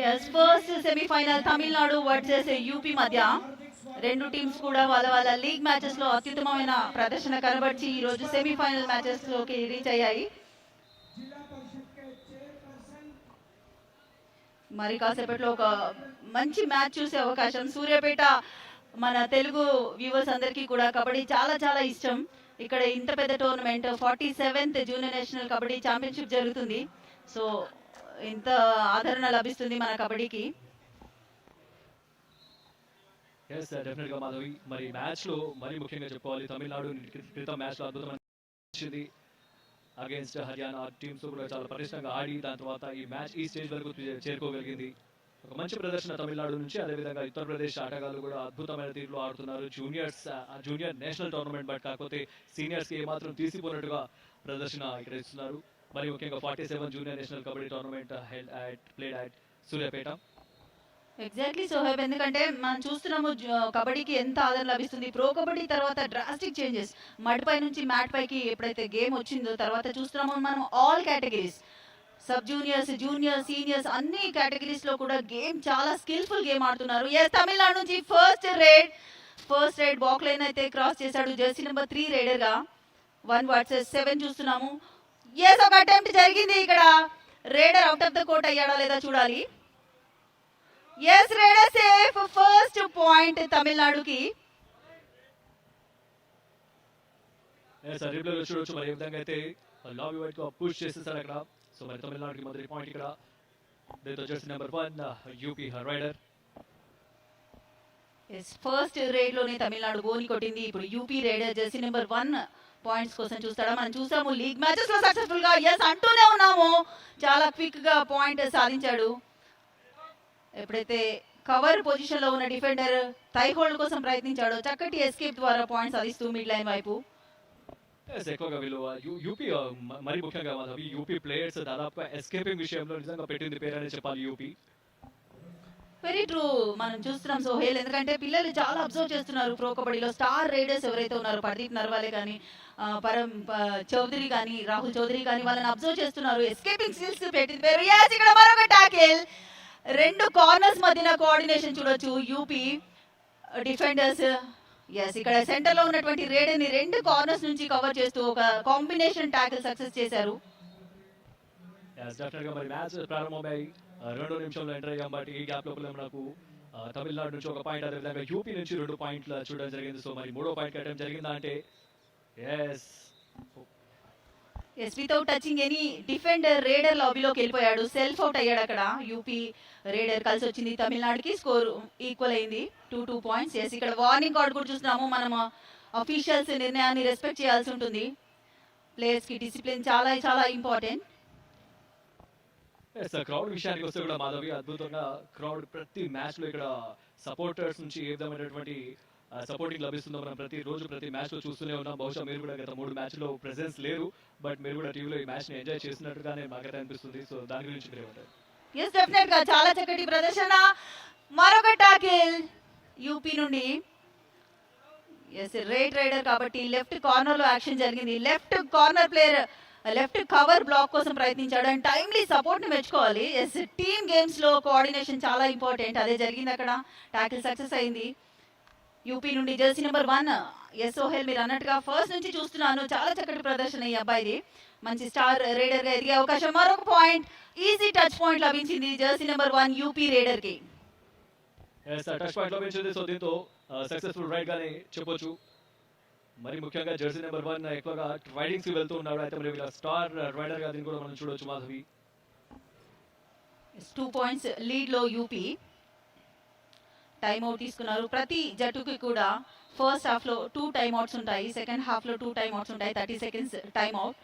Yes first semifinal Tamil Nadu versus UP మధ్య రెండు teams కూడా వాళ్ళ వాళ్ళ లీగ్ మ్యాచెస్ లో అత్యుత్తమమైన ప్రదర్శన కనబర్చి ఈ రోజు సెమీఫైనల్ మ్యాచెస్ లోకి రీచ్ అయ్యాయి. మరి కాసేపట్లో ఒక మంచి మ్యాచ్ చూసే అవకాశం. సూర్యాపేట మన తెలుగు వ్యూవర్స్ అందరికీ కూడా కబడ్డీ చాలా చాలా ఇష్టం. ఇక్కడ ఇంత పెద్ద tournament 47th junior national kabaddi championship జరుగుతుంది. సో ఇంత ఆదరణ లభిస్తుంది మన కబడ్డీకి. ఎస్ డెఫినెట్ గా మాధవి, మరి మ్యాచ్ లో మరి ముఖ్యంగా చెప్పుకోవాలి, తమిళనాడు క్రితం మ్యాచ్ లో అద్భుతమైన అగేన్స్ట్ హర్యానా టీమ్స్ కూడా చాలా పటిష్టంగా ఆడి దాని తర్వాత ఈ మ్యాచ్ ఈ స్టేజ్ వరకు చేరుకోగలిగింది. ఒక మంచి ప్రదర్శన తమిళనాడు నుంచి. అదేవిధంగా ఉత్తరప్రదేశ్ ఆటగాళ్ళు కూడా అద్భుతమైన తీరులో ఆడుతున్నారు. జూనియర్ నేషనల్ టోర్నమెంట్, బట్ కాకపోతే సీనియర్స్ కి ఏమాత్రం తీసిపోయినట్టుగా ప్రదర్శన ఇక్కడ ఇస్తున్నారు. మరి ముఖ్యంగా 47 junior national kabaddi tournament played at Suryapet. Exactly Soheb, ఎందుకంటే మనం చూస్తున్నాము కబడ్డీకి ఎంత ఆదరణ లభిస్తుంది. ప్రో కబడ్డీ తర్వాత డ్రాస్టిక్ చేంజెస్, మడ్పై నుంచి మ్యాట్ పైకి ఎప్పుడైతే గేమ్ వచ్చిందో తర్వాత చూస్తున్నాము మనం all categories, sub juniors, junior, seniors అన్ని కేటగిరీస్ లో కూడా గేమ్ చాలా స్కిల్ఫుల్ గేమ్ ఆడుతున్నారు. ఎస్ తమిళనాడు నుంచి ఫస్ట్ రైడ్ బాక్ లైన్ అయితే క్రాస్ చేశాడు జెర్సీ నెంబర్ 3 రైడర్ గా. 1 vs 7 చూస్తున్నాము. ఎస్ ఒక అటెంప్ట్ జరిగింది ఇక్కడ. Raider out of the court అయ్యాడా లేదా చూడాలి. Yes raider safe, first point తమిళనాడుకి. ఎస్ రిప్లే చూడొచ్చు మరి ఏ విధంగా అయితే లాబీ వైట్ కు పుష్ చేసేసారు అక్కడ. సో మరి తమిళనాడుకి మొదటి పాయింట్ ఇక్కడ. దీంతో jersey number 1 UP raider. Yes first raid లోనే తమిళనాడు గోని కొట్టింది. ఇప్పుడు UP raider jersey number 1 points కోసం చూస్తాడా. మనం చూసాము లీగ్ మ్యాచెస్ లో సక్సెస్ఫుల్ గా ఎస్ అంటూనే ఉన్నాము. చాలా క్విక్ గా పాయింట్ సాధించాడు. ఎప్పుడైతే కవర్ పొజిషన్ లో ఉన్న డిఫెండర్ టై హోల్డ్ కోసం ప్రయత్నించాడో చక్కటి ఎస్కేప్ ద్వారా పాయింట్ సాధిస్తూ మిడ్ లైన్ వైపు. ఎక్కువగా వీళ్ళు యూపీ మరి ముఖ్యంగా మాధవి యూపీ ప్లేయర్స్ దాదాపుగా ఎస్కేపింగ్ విషయంలో నిజంగా పెట్టింది పేరని చెప్పాలి యూపీ. Very true. మనం చూస్తున్నాం సోహేల్, ఎందుకంటే పిల్లలు చాలా అబ్జర్వ్ చేస్తున్నారు ప్రో కబడ్డీలో. స్టార్ రైడర్స్ ఎవరైతే ఉన్నారో పర్దీప్ నర్వాలే కానీ, పరం చౌదరి కానీ, రాహుల్ చౌదరి కానీ వాళ్ళని అబ్జర్వ్ చేస్తున్నారు. ఎస్కేపింగ్ స్కిల్స్ పెట్టింది పేరు. yes ఇక్కడ మరొక టాకిల్. రెండు కార్నర్స్ మధ్యన కోఆర్డినేషన్ చూడొచ్చు యూపీ డిఫెండర్స్. ఎస్ ఇక్కడ సెంటర్ లో ఉన్నటువంటి రైడర్ ని రెండు కార్నర్స్ నుంచి కవర్ చేస్తూ ఒక కాంబినేషన్ టాకిల్ సక్సెస్ చేశారు. మరి మ్యాచ్ ప్రారంభమై 2వ నిమిషంలో ఎంటర్ అయ్యాం. బట్ ఈ గ్యాప్ లోపల మనకు తమిళనాడు నుంచి ఒక పాయింట్, అదేవిధంగా యూపీ నుంచి 2 పాయింట్లు చూడడం జరిగింది. సో మరి 3వ పాయింట్ అటెంప్ట్ జరిగిందా అంటే yes without touching any defender raider లాబీలోకి వెళ్ళిపోయాడు. సెల్ఫ్ అవుట్ అయ్యాడు అక్కడ. యూపీ రైడర్ కలిసి వచ్చింది తమిళనాడుకి. స్కోర్ ఈక్వల్ అయింది 2 పాయింట్స్. ఎస్ ఇక్కడ వార్నింగ్ కార్డ్ కూడా చూస్తున్నాము. మనం అఫీషియల్స్ నిర్ణయాన్ని రెస్పెక్ట్ చేయాల్సి ఉంటుంది. ప్లేయర్స్ కి డిసిప్లిన్ చాలా చాలా ఇంపార్టెంట్. క్రౌడ్ విషయానికి వస్తే కూడా మాధవి అద్భుతంగా క్రౌడ్ ప్రతి మ్యాచ్ లో ఇక్కడ సపోర్టర్స్ నుంచి ఏ విధమైనటువంటి సపోర్టింగ్ లభిస్తుందో మనం ప్రతి రోజు ప్రతి మ్యాచ్ లో చూస్తూనే ఉన్నాం. బహుశా మీరు కూడా గత 3 మ్యాచ్ లో ప్రెసెన్స్ లేరు, బట్ మీరు కూడా టీవీలో ఈ మ్యాచ్ ని ఎంజాయ్ చేసినట్టుగానే మాకైతే అనిపిస్తుంది. సో దాని గురించి మీరు ఏమంటారు? ఎస్ డెఫినెట్ గా చాలా చక్కటి ప్రదర్శన. మరొక టాకిల్ యూపీ నుండి. ఎస్ రైడర్ కాబట్టి లెఫ్ట్ కార్నర్ లో యాక్షన్ జరిగింది. Left corner player left cover block కోసం ప్రయత్నించాడు. అండ్ టైమ్లీ సపోర్ట్ ని మెచ్చుకోవాలి. ఎస్ టీమ్ గేమ్స్ లో కోఆర్డినేషన్ చాలా ఇంపార్టెంట్. అదే జరిగింది అక్కడ. టాకిల్ సక్సెస్ అయింది యూపీ నుండి జెర్సీ నెంబర్ 1. ఎస్ సోహెల్, మీరు అన్నట్టుగా ఫస్ట్ నుంచి చూస్తున్నాను చాలా చక్కటి ప్రదర్శన ఈ అబ్బాయిది. మంచి స్టార్ రైడర్ గా ఎదిగే అవకాశం. మరొక పాయింట్, ఈజీ టచ్ పాయింట్ లభించింది జెర్సీ నెంబర్ 1 యూపీ రైడర్ కి. టచ్ పాయింట్ లభించింది. సో దీంతో సక్సెస్ఫుల్ రైడ్ గానే చెప్పొచ్చు. మరి ముఖ్యంగా జెర్సీ నెంబర్ 1 ఎక్కువగా రైడింగ్స్ కి వెళ్తూ ఉన్నాడు. అయితే మరి స్టార్ రైడర్ గా దీన్ని కూడా మనం చూడొచ్చు మాధవి. 2 పాయింట్స్ లీడ్ లో యూపీ. టైమ్ అవుట్ తీసుకున్నారు. ప్రతి జట్టుకి కూడా ఫస్ట్ హాఫ్ లో 2 టైమ్ అవుట్స్ ఉంటాయి, సెకండ్ హాఫ్ లో 2 టైమ్ అవుట్స్ ఉంటాయి. 30 seconds time out.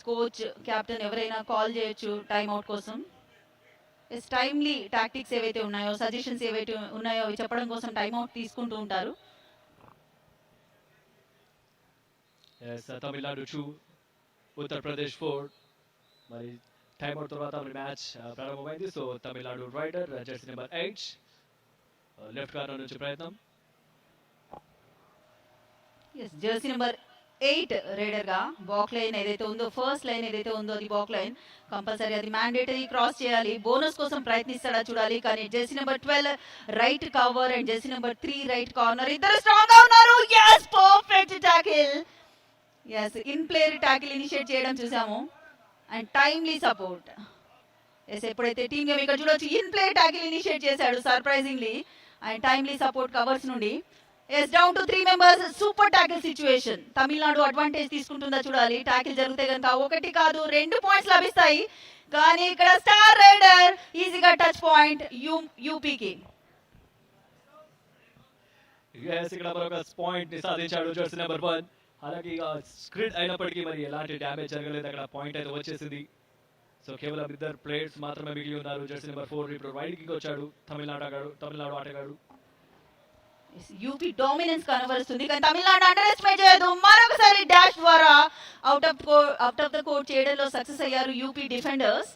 Coach, captain ఎవరైనా కాల్ చేయొచ్చు టైమ్ అవుట్ కోసం. టైమ్లీ టాక్టిక్స్ ఏవైతే ఉన్నాయో, సజెషన్స్ ఏవైతే ఉన్నాయో అవి చెప్పడం కోసం టైమ్ అవుట్ తీసుకుంటూ ఉంటారు. తమిళనాడు 2 ఉత్తరప్రదేశ్ 4. మరి టైమ్ అవుట్ తర్వాత మ్యాచ్ ప్రారంభమైంది. So Tamil Nadu raider jersey number 8 left corner నుంచి ప్రయత్నం. జెర్సీ నెంబర్ 8 రైడర్ గా బాక్ లైన్ ఏదైతే ఉందో, ఫస్ట్ లైన్ ఏదైతే ఉందో అది బాక్ లైన్ కంపల్సరీ అది మ్యాండేటరీ క్రాస్ చేయాలి. బోనస్ కోసం ప్రయత్నిస్తాడా చూడాలి. కానీ jersey number 12 right cover and jersey number 3 right corner ఇద్దరు స్ట్రాంగ్ గా ఉన్నారు. yes perfect tackle. yes in player tackle initiate చేయడం చూసాము అండ్ టైమ్లీ సపోర్ట్. ఎస్ ఎప్పుడైతే టీమ్ గేమ్ ఇక్కడ చూడొచ్చు ఇన్ ప్లే టాకిల్ ఇనిషియేట్ చేశాడు surprisingly and timely support covers నుండి. Yes down to 3 members super tackle situation. Tamil Nadu advantage తీసుకుంటుందా చూడాలి. Tackle జరిగితే కనుక 1 కాదు 2 పాయింట్స్ లభిస్తాయి. కానీ ఇక్కడ స్టార్ రైడర్ ఈజీగా టచ్ పాయింట్ యూపీకి. ఇక్కడ మరొక పాయింట్ ని సాధించాడు జెర్సీ నెంబర్ 1. అలాగే స్క్రిడ్ అయినప్పటికీ మరి ఎలాంటి డ్యామేజ్ జరగలేదు. అక్కడ పాయింట్ అయితే వచ్చేసింది. సో కేవలం ఇద్దరు ప్లేయర్స్ మాత్రమే మిగిలి ఉన్నారు. జెర్సీ నెంబర్ 4 ఇప్పుడు రైడ్ కి వచ్చాడు తమిళనాడు ఆటగాడు. యూపీ డామినెన్స్ కనబరుస్తుంది కానీ తమిళనాడు అండర్ ఎస్టిమేట్ చేయదు. మరొకసారి డాష్ ద్వారా అవుట్ ఆఫ్ ద కోర్ట్ చేయడంలో సక్సెస్ అయ్యారు యూపీ డిఫెండర్స్.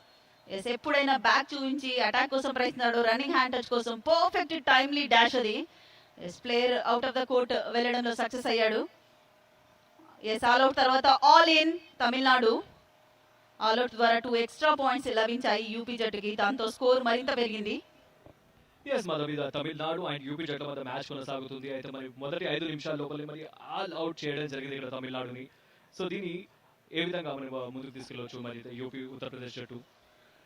ఎస్ ఎప్పుడైనా బ్యాక్ చూపించి అటాక్ కోసం ప్రయత్నిస్తాడు, రన్నింగ్ హ్యాండ్ టచ్ కోసం పర్ఫెక్ట్ టైమ్లీ డాష్ అది. Yes player out of the court వెళ్ళడంలో సక్సెస్ అయ్యాడు. ఎస్ ఆల్అౌట్ తర్వాత ఆల్ ఇన్ తమిళనాడు. ఆల్అౌట్ ద్వారా 2 ఎక్స్ట్రా పాయింట్స్ లభించాయి యూపీ జట్టుకి. దాంతో స్కోర్ మరింత పెరిగింది. మాధవి తమిళనాడు అండ్ యూపీ జట్ల మధ్య మ్యాచ్ కొనసాగుతుంది. అయితే మరి మొదటి 5 నిమిషాల లోపలే మరి ఆల్ అవుట్ చేయడం జరిగింది ఇక్కడ తమిళనాడుని. సో దీన్ని ఏ విధంగా మనం ముందుకు తీసుకెళ్ళవచ్చు మరి యూపీ ఉత్తరప్రదేశ్ జట్టు?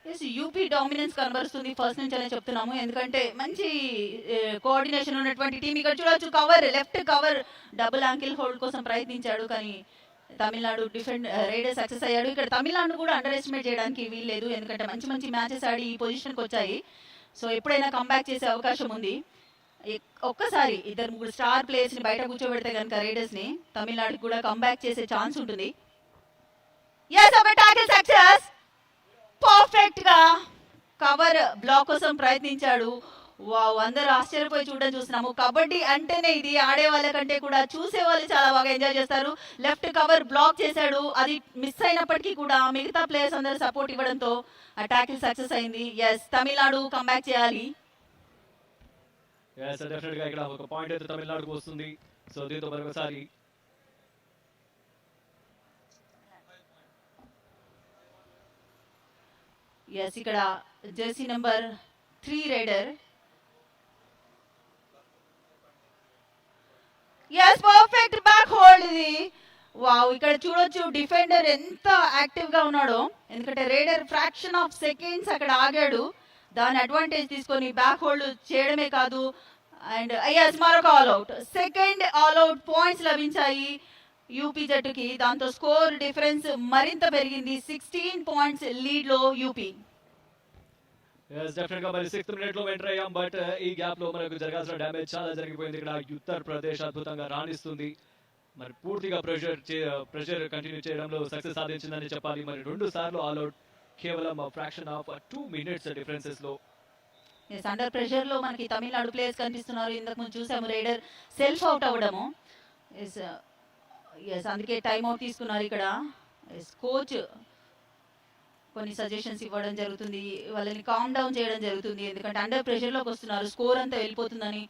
ఎస్ యూపీ డామినెన్స్ కనబరుస్తుంది ఫస్ట్ నుంచి అనే చెప్తున్నాము. ఎందుకంటే మంచి కోఆర్డినేషన్ ఉన్నటువంటి టీం. ఇక్కడ చూడొచ్చు cover left cover double ankle hold కోసం ప్రయత్నించాడు కానీ తమిళనాడు రైడర్ సక్సెస్ అయ్యాడు. ఇక్కడ తమిళనాడు కూడా అండర్ ఎస్టిమేట్ చేయడానికి వీల్లేదు. ఎందుకంటే మంచి మంచి మ్యాచెస్ ఆడి ఈ పొజిషన్కి వచ్చాయి. సో ఎప్పుడైనా కంబ్యాక్ చేసే అవకాశం ఉంది. ఒక్కసారి 2-3 స్టార్ ప్లేయర్స్ ని బయట కూర్చోబెడితే కనుక రైడర్స్ ని తమిళనాడుకి కూడా కంబ్యాక్ చేసే ఛాన్స్ ఉంటుంది. yes ఒక టాకిల్ సక్సెస్. పర్ఫెక్ట్ గా కవర్ బ్లాక్ కోసం ప్రయత్నించాడు. వావ్ అందరూ ఆశ్చర్యపోయి చూస్తున్నాము. కబడ్డీ అంటేనే ఇది. ఆడే వాళ్ళ కంటే కూడా చూసే వాళ్ళు చాలా బాగా ఎంజాయ్ చేస్తారు. లెఫ్ట్ కవర్ బ్లాక్ చేశాడు. అది మిస్ అయినప్పటికీ కూడా మిగతా ప్లేయర్స్ అందరూ సపోర్ట్ ఇవ్వడంతో ఆ టాకిల్ సక్సెస్ అయింది. ఎస్ తమిళనాడు కంబ్యాక్ చేయాలి. డెఫినెట్ గా ఇక్కడ ఒక పాయింట్ అయితే తమిళనాడుకు వస్తుంది. సో దీంతో మరొకసారి ఎస్ ఇక్కడ jersey number 3 raider. Yes perfect back hold ఇది. వావ్ ఇక్కడ చూడొచ్చు డిఫెండర్ ఎంత యాక్టివ్ గా ఉన్నాడో. ఎందుకంటే రైడర్ ఫ్రాక్షన్ ఆఫ్ సెకండ్స్ అక్కడ ఆగాడు. దాని అడ్వాంటేజ్ తీసుకొని బ్యాక్ హోల్డ్ చేయడమే కాదు అండ్ ఎస్ మరొక ఆల్అౌట్. సెకండ్ ఆల్అౌట్ పాయింట్స్ లభించాయి యూపీ జట్టుకి. దాంతో స్కోర్ డిఫరెన్స్ మరింత పెరిగింది. 16 పాయింట్స్ లీడ్ లో యూపీ. డెఫినెట్ గా మరి 6th మినిట్ లో ఎంటర్ అయ్యాం. బట్ ఈ గ్యాప్ లో మనకు జరగాల్సిన డ్యామేజ్ చాలా జరిగిపోయింది. ఇక్కడ ఉత్తరప్రదేశ్ అద్భుతంగా రాణిస్తుంది. మరి పూర్తిగా ప్రెషర్ కంటిన్యూ చేయడంలో సక్సెస్ సాధించిందని చెప్పాలి. మరి 2 సార్లు ఆల్అౌట్ కేవలం ఫ్రాక్షన్ ఆఫ్ 2 మినిట్స్ డిఫరెన్సెస్ లో. అండర్ ప్రెషర్ లో మనకి తమిళనాడు ప్లేయర్స్ కనిపిస్తున్నారు. ఇంతకు ముందు చూసాము రైడర్ సెల్ఫ్ అవుట్ అవ్వడము. అందుకే టైం అవుట్ తీసుకున్నారు ఇక్కడ. కోచ్ కొన్ని సజెషన్స్ ఇవ్వడం జరుగుతుంది, వాళ్ళని కామ్ డౌన్ చేయడం జరుగుతుంది. ఎందుకంటే అండర్ ప్రెషర్ లోకి వస్తున్నారు, స్కోర్ అంతా వెళ్ళిపోతుందని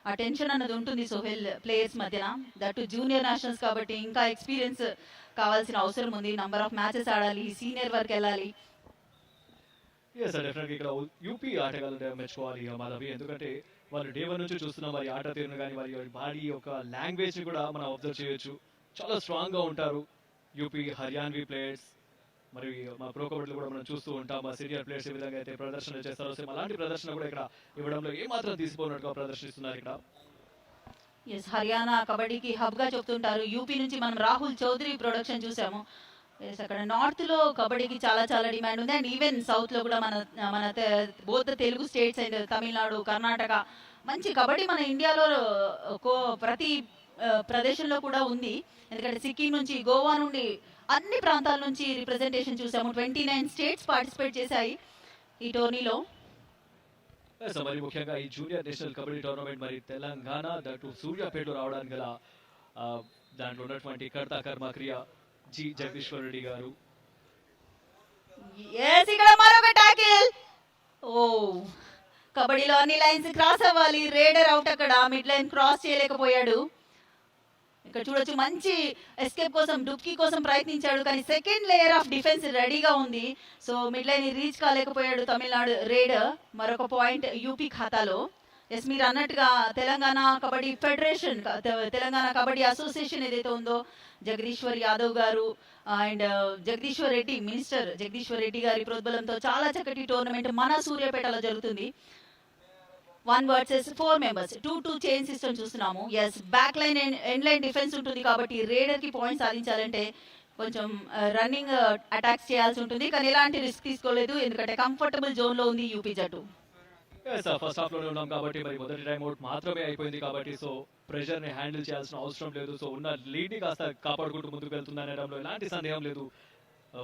ఆ టెన్షన్ అన్నది ఉంటుంది సోహెల్ ప్లేయర్స్ మధ్యన. దట్ జూనియర్ నేషనల్స్ కాబట్టి ఇంకా ఎక్స్పీరియన్స్ కావాల్సిన అవసరం ఉంది. నంబర్ ఆఫ్ మ్యాచెస్ ఆడాలి, సీనియర్ వరకు వెళ్ళాలి. ఇక్కడ యూపీ ఆటగాళ్ళు మెచ్చుకోవాలి మాధవి. ఎందుకంటే వాళ్ళు డే 1 నుంచి చూస్తున్నాం వారి ఆట తీరును కానీ వారి బాడీ యొక్క లాంగ్వేజ్ ని కూడా మనం అబ్జర్వ్ చేయొచ్చు. చాలా స్ట్రాంగ్ గా ఉంటారు యూపీ హర్యాన్వీ ప్లేయర్స్. మరి మా ప్రో కబడ్డీలో కూడా మనం చూస్తూ ఉంటాం మా సీనియర్ ప్లేయర్స్ ఏ విధంగా అయితే ప్రదర్శన చేస్తారో సేమ్ అలాంటి ప్రదర్శన కూడా ఇక్కడ ఇవ్వడంలో ఏమాత్రం తీసిపోయినట్టుగా ప్రదర్శిస్తున్నారు ఇక్కడ. ఎస్ హర్యానా కబడ్డీకి హబ్ గా చెప్తుంటారు. యూపీ నుంచి మనం రాహుల్ చౌదరి ప్రొడక్షన్ చూసాము. ఎస్ అక్కడ నార్త్ లో కబడ్డీకి చాలా చాలా డిమాండ్ ఉంది. అండ్ ఈవెన్ సౌత్ లో కూడా మన both Telugu states and Tamil Nadu, Karnataka మంచి కబడ్డీ మన ఇండియాలో ప్రతి ప్రదేశంలో కూడా ఉంది. ఎందుకంటే సిక్కిం నుంచి, గోవా నుండి అన్ని ప్రాంతాల నుంచి రిప్రజెంటేషన్ చూసాము. 29 స్టేట్స్ పార్టిసిపేట్ చేశాయి ఈ టోర్నీలో. మరి ముఖ్యంగా ఈ జూనియర్ నేషనల్ కబడ్డీ టోర్నమెంట్ మరి తెలంగాణ దట్టు సూర్యాపేటలో రావడానికి గల దాంట్లో ఉన్నటువంటి కర్త కర్మక్రియ జి జగదీశ్వర్ రెడ్డి గారు. ఇక్కడ మరొక టాకిల్. ఓ కబడ్డీలో అన్ని లైన్స్ క్రాస్ అవ్వాలి. రేడర్ అవుట్. అక్కడ మిడ్ లైన్ క్రాస్ చేయలేకపోయాడు. ఇక్కడ చూడొచ్చు మంచి ఎస్కేప్ కోసం డుబ్కీ కోసం ప్రయత్నించాడు కానీ సెకండ్ లేయర్ ఆఫ్ డిఫెన్స్ రెడీగా ఉంది. సో మిడ్ లైన్ రీచ్ కాలేకపోయాడు తమిళనాడు రేడర్. మరొక పాయింట్ యూపీ ఖాతాలో. ఎస్ మీరు అన్నట్టుగా తెలంగాణ కబడ్డీ ఫెడరేషన్, తెలంగాణ కబడ్డీ అసోసియేషన్ ఏదైతే ఉందో జగదీశ్వర్ యాదవ్ గారు అండ్ జగదీశ్వర్ రెడ్డి, మినిస్టర్ జగదీశ్వర్ రెడ్డి గారి ప్రోద్బలంతో చాలా చక్కటి టోర్నమెంట్ మన సూర్యాపేటలో జరుగుతుంది. 1 వర్సెస్ 4 మెంబర్స్ 2-2 చైన్ సిస్టమ్ చూస్తున్నాము. Yes back line and end line defence ఉంటుంది కాబట్టి రేడర్ కి పాయింట్ సాధించాలంటే కొంచెం రన్నింగ్ అటాక్స్ చేయాల్సి ఉంటుంది. కానీ ఎలాంటి రిస్క్ తీసుకోలేదు ఎందుకంటే కంఫర్టబుల్ జోన్ లో ఉంది యూపీ జట్టు. ఫస్ట్ హాఫ్ లోనే ఉన్నాం కాబట్టి మరి మొదటి టైం అవుట్ మాత్రమే అయిపోయింది కాబట్టి సో ప్రెషర్ ని హ్యాండిల్ చేయాల్సిన అవసరం లేదు. సో ఉన్న లీడ్ ని కాస్త కాపాడుకుంటూ ముందుకు వెళ్తుందనడంలో ఎలాంటి సందేహం లేదు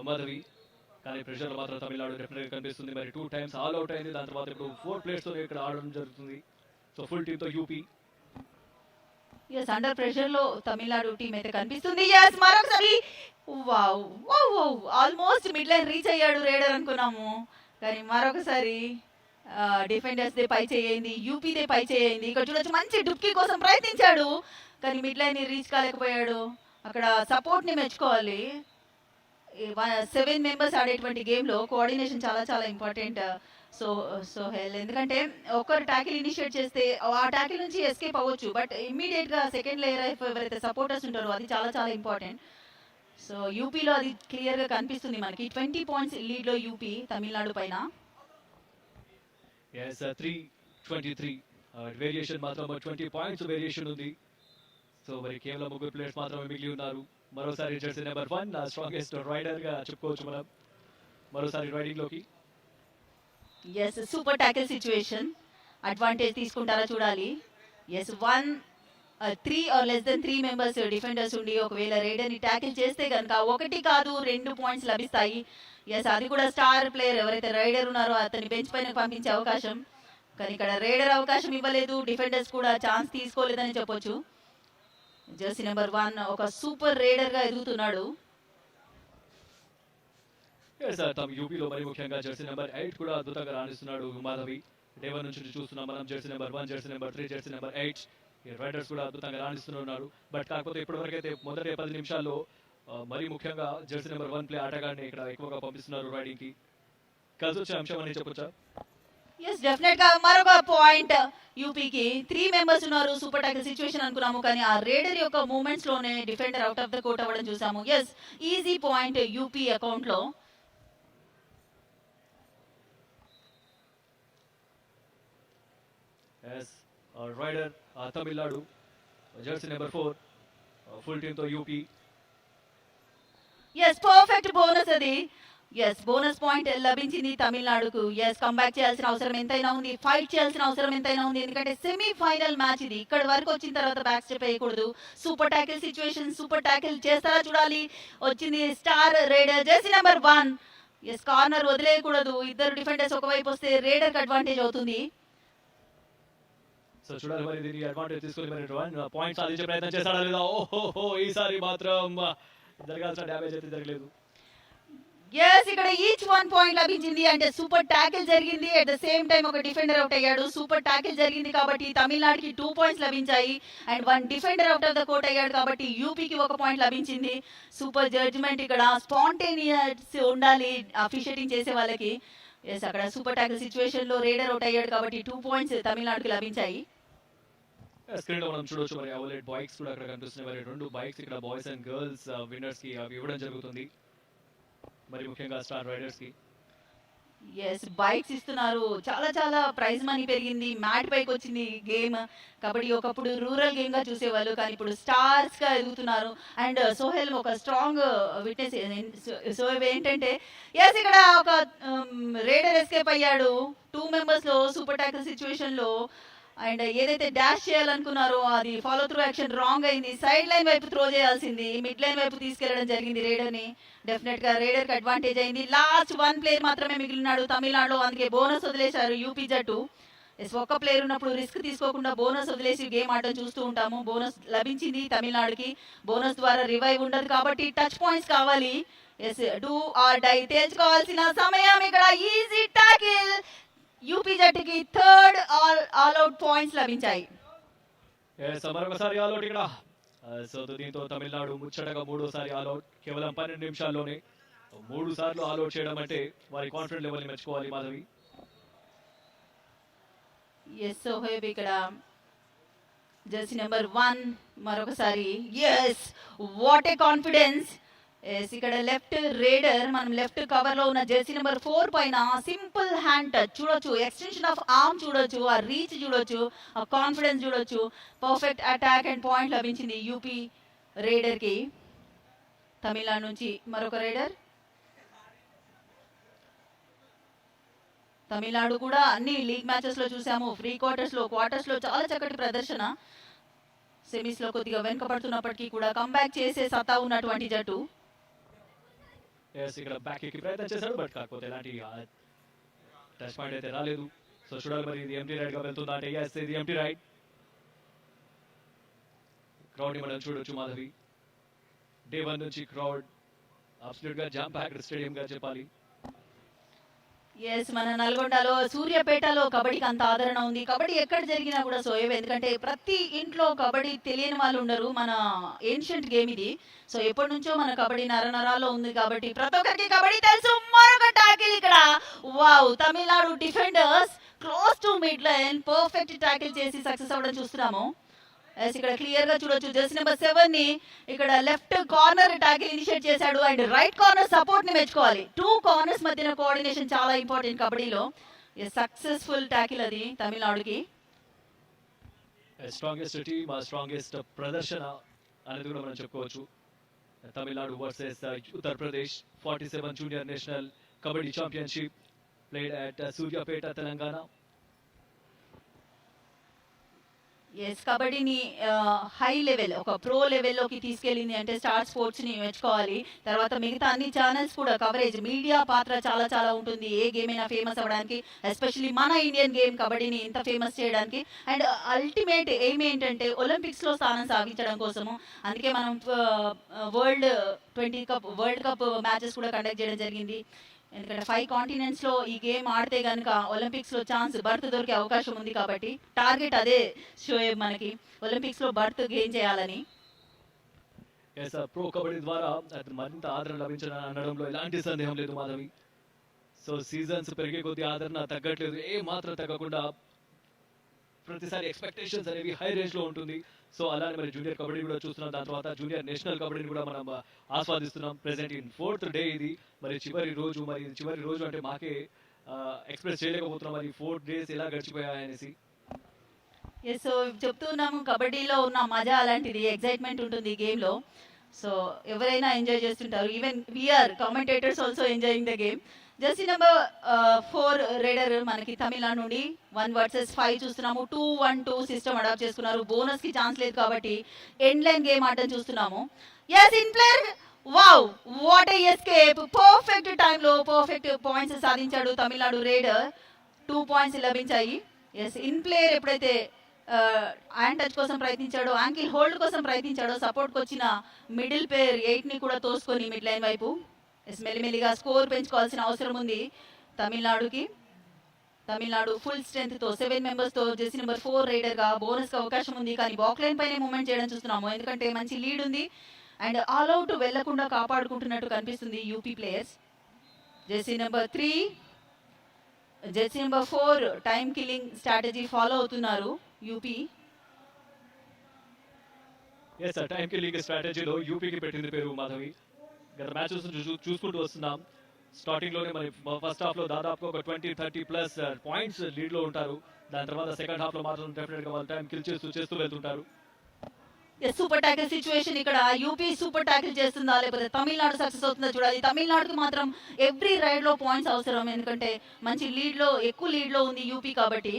మాధవి. కానీ ప్రెషర్ మాత్రం తమిళనాడు డెఫినెట్ గా కనిపిస్తుంది. మరి 2 టైమ్స్ ఆల్ అవుట్ అయింది. దాని తర్వాత ఇప్పుడు 4 ప్లేయర్స్ తో ఇక్కడ ఆడడం జరుగుతుంది. సో ఫుల్ టీమ్ తో యూపీ. ఎస్ అండర్ ప్రెషర్ లో తమిళనాడు టీం అయితే కనిపిస్తుంది. ఎస్ మరొకసారి wow wow wow almost mid line reach అయ్యాడు రేడర్ అనుకున్నాము కానీ మరొకసారి డిఫెండర్స్ దే పై చేయింది, యూపీ దే పై చేయింది. ఇక్కడ చూడొచ్చు మంచి డుబ్కీ కోసం ప్రయత్నించాడు కానీ మిడ్ లైన్ రీచ్ కాలేకపోయాడు. అక్కడ సపోర్ట్ ని మెచ్చుకోవాలి. 7 మెంబర్స్ ఆడేటువంటి గేమ్లో కోఆర్డినేషన్ చాలా చాలా ఇంపార్టెంట్. సో హెల్ ఎందుకంటే ఒకరు ట్యాకిల్ ఇనిషియేట్ చేస్తే ఆ ట్యాకిల్ నుంచి ఎస్కేప్ అవ్వచ్చు బట్ ఇమ్మీడియట్గా సెకండ్ లేయర్ ఎవరైతే సపోర్టర్స్ ఉంటారో అది చాలా చాలా ఇంపార్టెంట్. సో యూపీలో అది క్లియర్గా కనిపిస్తుంది మనకి. 20 పాయింట్స్ లీడ్లో యూపీ తమిళనాడు పైన. yes 3-23 వేరియేషన్ మాత్రం 20 పాయింట్స్ వేరియేషన్ ఉంది. సో మరి కేవలం 3 ప్లేయర్స్ మాత్రమే మిగిలి ఉన్నారు. మరోసారి జెర్సీ నెంబర్ 1 స్ట్రాంగెస్ట్ రైడర్ గా చెప్పుకోవచ్చు మనం మరోసారి రైడింగ్ లోకి. Yes super tackle situation advantage తీసుకుంటారా చూడాలి. Yes 3 are less than 3 members defenders ఉండి ఒకవేళ రైడర్ ని ట్యాకిల్ చేస్తే కనుక 1 కాదు 2 పాయింట్స్ లభిస్తాయి. ఎస్ అది కూడా స్టార్ ప్లేయర్ ఎవరైతే రైడర్ ఉన్నారో అతని బెంచ్ పైన పంపించే అవకాశం. కానీ ఇక్కడ రైడర్ అవకాశం ఇవ్వలేదు, డిఫెండర్స్ కూడా ఛాన్స్ తీసుకోలేదని చెప్పొచ్చు. జెర్సీ నెంబర్ 1 ఒక సూపర్ రైడర్ గా ఎదుగుతున్నాడు. తమ యూపీలో మరి ముఖ్యంగా జెర్సీ నెంబర్ 8 కూడా అద్భుతంగా రాణిస్తున్నాడు మాధవి. డే 1 నుంచి చూస్తున్నాం మనం Jersey number 1, Jersey number 3, Jersey number 8 ఈ రైడర్స్ కూడా అద్భుతంగా రాణిస్తున్నారు. బట్ కాకపోతే ఇప్పటివరకు అయితే మొదటి 10 నిమిషాల్లో మరి ముఖ్యంగా జెర్సీ నెంబర్ 1 ప్లే ఆటగాడిని ఇక్కడ ఎక్కువగా పంపిస్తున్నారు రైడింగ్ కి. కలిసి వచ్చే అంశం అని చెప్పొచ్చా? ఎస్ డెఫినెట్ గా మరొక పాయింట్ యూపీకి 3 మెంబర్స్ ఉన్నారు. సూపర్ టాకిల్ సిచ్యువేషన్ అనుకున్నాము కానీ ఆ రేడర్ యొక్క మూవ్మెంట్స్ లోనే defender out of the court అవ్వడం చూసాము. Yes easy point UP account లో. Yes raider Tamil Nadu jersey number 4 full team తో యూపీ. ఎస్ పర్ఫెక్ట్ బోనస్ అది. ఎస్ బోనస్ పాయింట్ లభించింది తమిళనాడుకు. ఎస్ కంబ్యాక్ చేయాల్సిన అవసరం ఎంతైనా ఉంది, ఫైట్ చేయాల్సిన అవసరం ఎంతైనా ఉంది ఎందుకంటే సెమీఫైనల్ మ్యాచ్ ఇది. ఇక్కడ వరకు వచ్చిన తర్వాత బ్యాక్ స్టెప్ వేయకూడదు. Super tackle situation, super tackle చేస్తారా చూడాలి. వచ్చింది star raider jersey number 1. Yes corner వదిలేయకూడదు. ఇద్దరు డిఫెండర్స్ ఒకవైపు వస్తే రైడర్ కి అడ్వాంటేజ్ అవుతుంది. సో చూడాలి మరి దీన్ని అడ్వాంటేజ్ తీసుకొని మరి పాయింట్ సాధించే ప్రయత్నం చేస్తాడా లేదా. ఓహో ఈసారి మాత్రం జరగాల్సిన డ్యామేజ్ అయితే జరగలేదు. ఎస్ ఇక్కడ ఈచ్ 1 పాయింట్ లభించింది అంటే సూపర్ టాకిల్ జరిగింది. అట్ ద సేమ్ టైం ఒక డిఫెండర్ అవుట్ అయ్యాడు. సూపర్ టాకిల్ జరిగింది కాబట్టి తమిళనాడుకి 2 పాయింట్స్ లభించాయి and 1 defender out of the court అయ్యాడు కాబట్టి యూపీకి 1 పాయింట్ లభించింది. సూపర్ జడ్జ్మెంట్ ఇక్కడ. స్పాంటేనియస్ ఉండాలి అఫిషియేటింగ్ చేసే వాళ్ళకి. ఎస్ అక్కడ సూపర్ టాకిల్ సిచ్యువేషన్ లో రైడర్ అవుట్ అయ్యాడు కాబట్టి 2 పాయింట్స్ తమిళనాడుకి లభించాయి. స్క్రీన్ లో మనం చూడొచ్చు మరి అవలేట్ బైక్స్ కూడా అక్కడ కనిపిస్తున్నాయి. మరి 2 బైక్స్ ఇక్కడ బాయ్స్ అండ్ గర్ల్స్ విన్నర్స్ కి అవి ఇవ్వడం జరుగుతుంది మరి ముఖ్యంగా స్టార్ రైడర్స్ కి. ఎస్ బైక్స్ ఇస్తున్నారు. చాలా చాలా ప్రైజ్ మనీ పెరిగింది. మ్యాట్ పైకి వచ్చింది గేమ్. కబడ్డీ ఒకప్పుడు రూరల్ గేమ్ గా చూసేవాళ్ళు కానీ ఇప్పుడు స్టార్స్ గా ఎదుగుతున్నారు. అండ్ సోహెల్ ఒక స్ట్రాంగ్ విట్నెస్. సో ఏంటంటే ఎస్ ఇక్కడ ఒక రైడర్ ఎస్కేప్ అయ్యాడు 2 మెంబర్స్ లో సూపర్ టాకిల్ సిచ్యువేషన్ లో. అండ్ ఏదైతే డాష్ చేయాలనుకున్నారో అది ఫాలో త్రూ యాక్షన్ రాంగ్ అయింది. సైడ్ లైన్ వైపు త్రో చేయాల్సింది, మిడ్ లైన్ వైపు తీసుకెళ్లడం జరిగింది రైడర్ ని. డెఫినెట్ గా రైడర్ కి అడ్వాంటేజ్ అయింది. లాస్ట్ 1 ప్లేయర్ మాత్రమే మిగిలినాడు తమిళనాడు. అందుకే బోనస్ వదిలేశారు యూపీ జట్టు. ఎస్ ఒక్క ప్లేయర్ ఉన్నప్పుడు రిస్క్ తీసుకోకుండా బోనస్ వదిలేసి గేమ్ ఆడడం చూస్తూ ఉంటాము. బోనస్ లభించింది తమిళనాడుకి. బోనస్ ద్వారా రివైవ్ ఉండదు కాబట్టి టచ్ పాయింట్స్ కావాలి. ఎస్ డూ ఆర్ డై తేల్చుకోవాల్సిన సమయం ఇక్కడ. ఈజీ టాకిల్ యూపీ జట్టుకి 3rd ఆల్ అవుట్ పాయింట్స్ లభించాయి. మరొకసారి ఆల్ అవుట్ ఇక్కడ సో దీంతో తమిళనాడు ముచ్చటగా మూడోసారి ఆల్అౌట్ కేవలం 12 నిమిషాల్లోనే 3 సార్లు ఆల్అౌట్ చేయడం అంటే వారి కాన్ఫిడెంట్ లెవెల్ని మెచ్చుకోవాలి మాధవి. ఎస్ సోహెబ్ ఇక్కడ జెర్సీ నెంబర్ 1 మరొకసారి yes what a confidence. Yes ఇక్కడ లెఫ్ట్ రేడర్ మనం లెఫ్ట్ కవర్ లో ఉన్న జెర్సీ నెంబర్ 4 పైన సింపుల్ హ్యాండ్ టచ్ చూడొచ్చు, ఎక్స్టెన్షన్ ఆఫ్ ఆర్మ్ చూడొచ్చు, ఆ రీచ్ చూడొచ్చు, ఆ కాన్ఫిడెన్స్ చూడొచ్చు. పర్ఫెక్ట్ అటాక్ అండ్ పాయింట్ లభించింది యూపీ రేడర్ కి. తమిళనాడు నుంచి మరొక రేడర్. తమిళనాడు కూడా అన్ని లీగ్ మ్యాచెస్ లో చూసాము, ప్రీ క్వార్టర్స్ లో చాలా చక్కటి ప్రదర్శన. సెమీస్ లో కొద్దిగా వెనుకబడుతున్నప్పటికీ కూడా కంబ్యాక్ చేసే సత్తా ఉన్నటువంటి జట్టు. ఇక్కడ బ్యాక్ కి ప్రయత్నం చేశాడు, బట్ కాకపోతే ఎలాంటి టచ్ పాయింట్ అయితే రాలేదు. సో చూడాలి మరి ఇది ఎంటీ రైడ్ గా వెళ్తుందా అంటే ఎస్ ఇది ఎంటీ రైడ్. క్రౌడ్ ని మనం చూడొచ్చు మాధవి. డే 1 నుంచి క్రౌడ్ అబ్సల్యూట్ గా జామ్ ప్యాక్డ్ స్టేడియం గా చెప్పాలి. ఎస్ మన నల్గొండలో సూర్యాపేటలో కబడ్డీకి అంత ఆదరణ ఉంది. కబడ్డీ ఎక్కడ జరిగినా కూడా సోయబ్, ఎందుకంటే ప్రతి ఇంట్లో కబడ్డీ తెలియని వాళ్ళు ఉండరు. మన ఏన్షియంట్ గేమ్ ఇది. సో ఎప్పటి నుంచో మన కబడ్డీ నరనరాల్లో ఉంది కాబట్టి ప్రతి ఒక్కరికి కబడ్డీ తెలుసు. మరొక టాకిల్ ఇక్కడ. Wow, Tamil Nadu defenders close to mid line perfect tackle చేసి సక్సెస్ అవ్వడం చూస్తున్నాము. ఇక్కడ క్లియర్ గా చూడొచ్చు జెర్సీ నెంబర్ 7 ని ఇక్కడ లెఫ్ట్ కార్నర్ టాకిల్ ఇనిషియేట్ చేశాడు అండ్ రైట్ కార్నర్ సపోర్ట్ ని మెచ్చుకోవాలి. 2 కార్నర్స్ మధ్యన కోఆర్డినేషన్ చాలా ఇంపార్టెంట్ కబడ్డీలో. సక్సెస్ఫుల్ టాకిల్ అది తమిళనాడుకి. స్ట్రాంగెస్ట్ టీమ్, స్ట్రాంగెస్ట్ ప్రదర్శన అనేది కూడా మనం చెప్పుకోవచ్చు. Tamil Nadu versus Uttar Pradesh 47 junior national kabaddi championship played at Suryapet, Telangana. Yes కబడ్డీని హై లెవెల్ ఒక ప్రో లెవెల్లోకి తీసుకెళ్ళింది అంటే స్టార్ స్పోర్ట్స్ ని మెచ్చుకోవాలి. తర్వాత మిగతా అన్ని ఛానల్స్ కూడా కవరేజ్, మీడియా పాత్ర చాలా చాలా ఉంటుంది ఏ గేమ్ అయినా ఫేమస్ అవ్వడానికి, ఎస్పెషల్లీ మన ఇండియన్ గేమ్ కబడ్డీని ఇంత ఫేమస్ చేయడానికి. అండ్ అల్టిమేట్ ఎయిమ్ ఏంటంటే ఒలింపిక్స్ లో స్థానం సాధించడం కోసము. అందుకే మనం వరల్డ్ కప్ మ్యాచెస్ కూడా కండక్ట్ చేయడం జరిగింది. ఎందుకంటే 5 కాంటినెంట్స్ లో ఈ గేమ్ ఆడితే కనుక ఒలింపిక్స్ లో ఛాన్స్ బర్త్ దొరికే అవకాశం ఉంది కాబట్టి టార్గెట్ అదే షోయబ్, మనకి ఒలింపిక్స్ లో బర్త్ గెయిన్ చేయాలని. ప్రో కబడ్డీ ద్వారా మరింత ఆదరణ లభించడం అనడంలో ఎలాంటి సందేహం లేదు మాధవి. సో సీజన్స్ పెరిగే కొద్ది ఆదరణ తగ్గట్లేదు, ఏ మాత్రం తగ్గకుండా ప్రతిసారి ఎక్స్పెక్టేషన్స్ అనేవి హై రేంజ్ లో ఉంటుంది. సో అలానే మరి జూనియర్ కబడ్డీ కూడా చూస్తున్నాం, దాని తర్వాత జూనియర్ నేషనల్ కబడ్డీని కూడా మనం ఆస్వాదిస్తున్నాం. ప్రెసెంట్ ఇన్ 4th డే ఇది, మరి చివరి రోజు అంటే మాకే ఎక్స్ప్రెస్ చేయలేకపోతున్నాం మరి 4 days ఎలా గడిచిపోయాయనేసి. ఎస్ సో చెప్తున్నాము, కబడ్డీలో ఉన్న మజా అలాంటిది, ఎగ్జైట్మెంట్ ఉంటుంది గేమ్ లో. సో ఎవరైనా ఎంజాయ్ చేస్తుంటారు, even we are commentators also enjoying the game. Jersey number 4 raider మనకి తమిళనాడు నుండి 1 versus 5 చూస్తున్నాము. 2-1-2 సిస్టమ్ అడాప్ట్ చేసుకున్నారు. బోనస్ కి ఛాన్స్ లేదు కాబట్టి ఎండ్ లైన్ గేమ్ ఆడడం చూస్తున్నాము. Yes in player, wow what a escape, perfect టైంలో పర్ఫెక్ట్ పాయింట్స్ సాధించాడు తమిళనాడు రేడర్. 2 points లభించాయి. ఎస్ ఇన్ ప్లేయర్ ఎప్పుడైతే హ్యాండ్ టచ్ కోసం ప్రయత్నించాడో, యాంకిల్ హోల్డ్ కోసం ప్రయత్నించాడో, సపోర్ట్కి వచ్చిన మిడిల్ ప్లేయర్ 8 ని కూడా తోసుకొని మిడ్ లైన్ వైపు మెల్లిమెల్లిగా స్కోర్ పెంచుకోవాల్సిన అవసరం ఉంది తమిళనాడుకి. తమిళనాడు ఫుల్ స్ట్రెంత్ తో 7 members తో జెర్సీ నెంబర్ 4 రైడర్ గా బోనస్ కి అవకాశం ఉంది, కానీ బాక్ లైన్ పైనే మూవ్మెంట్ చేయడం చూస్తున్నాము. ఎందుకంటే మంచి లీడ్ ఉంది అండ్ ఆల్ అవుట్ వెళ్లకుండా కాపాడుకుంటున్నట్టు కనిపిస్తుంది UP players. Jersey number 3, Jersey number 4 time killing strategy follow అవుతున్నారు యూపీ. టైం కిల్లింగ్ స్ట్రాటజీలో యూపీకి పెట్టింది పేరు మాధవి. గత మ్యాచెస్ చూసుకుంటూ వస్తున్నాం. స్టార్టింగ్ లోనే మరి ఫస్ట్ హాఫ్ లో దాదాపు ఒక 20-30+ పాయింట్స్ లీడ్ లో ఉంటారు. దాని తర్వాత సెకండ్ హాఫ్ లో మాత్రం డెఫినెట్ గా వాళ్ళు టైం కిల్ చేస్తూ వెళ్తుంటారు. సూపర్ టాకిల్ సిచ్యువేషన్ ఇక్కడ. యూపీ సూపర్ టాకిల్ చేస్తుందా లేకపోతే తమిళనాడు సక్సెస్ అవుతుందా చూడాలి. తమిళనాడుకి మాత్రం ఎవ్రీ రైడ్ లో పాయింట్స్ అవసరం, ఎందుకంటే మంచి లీడ్ లో ఎక్కువ లీడ్ లో ఉంది యూపీ కాబట్టి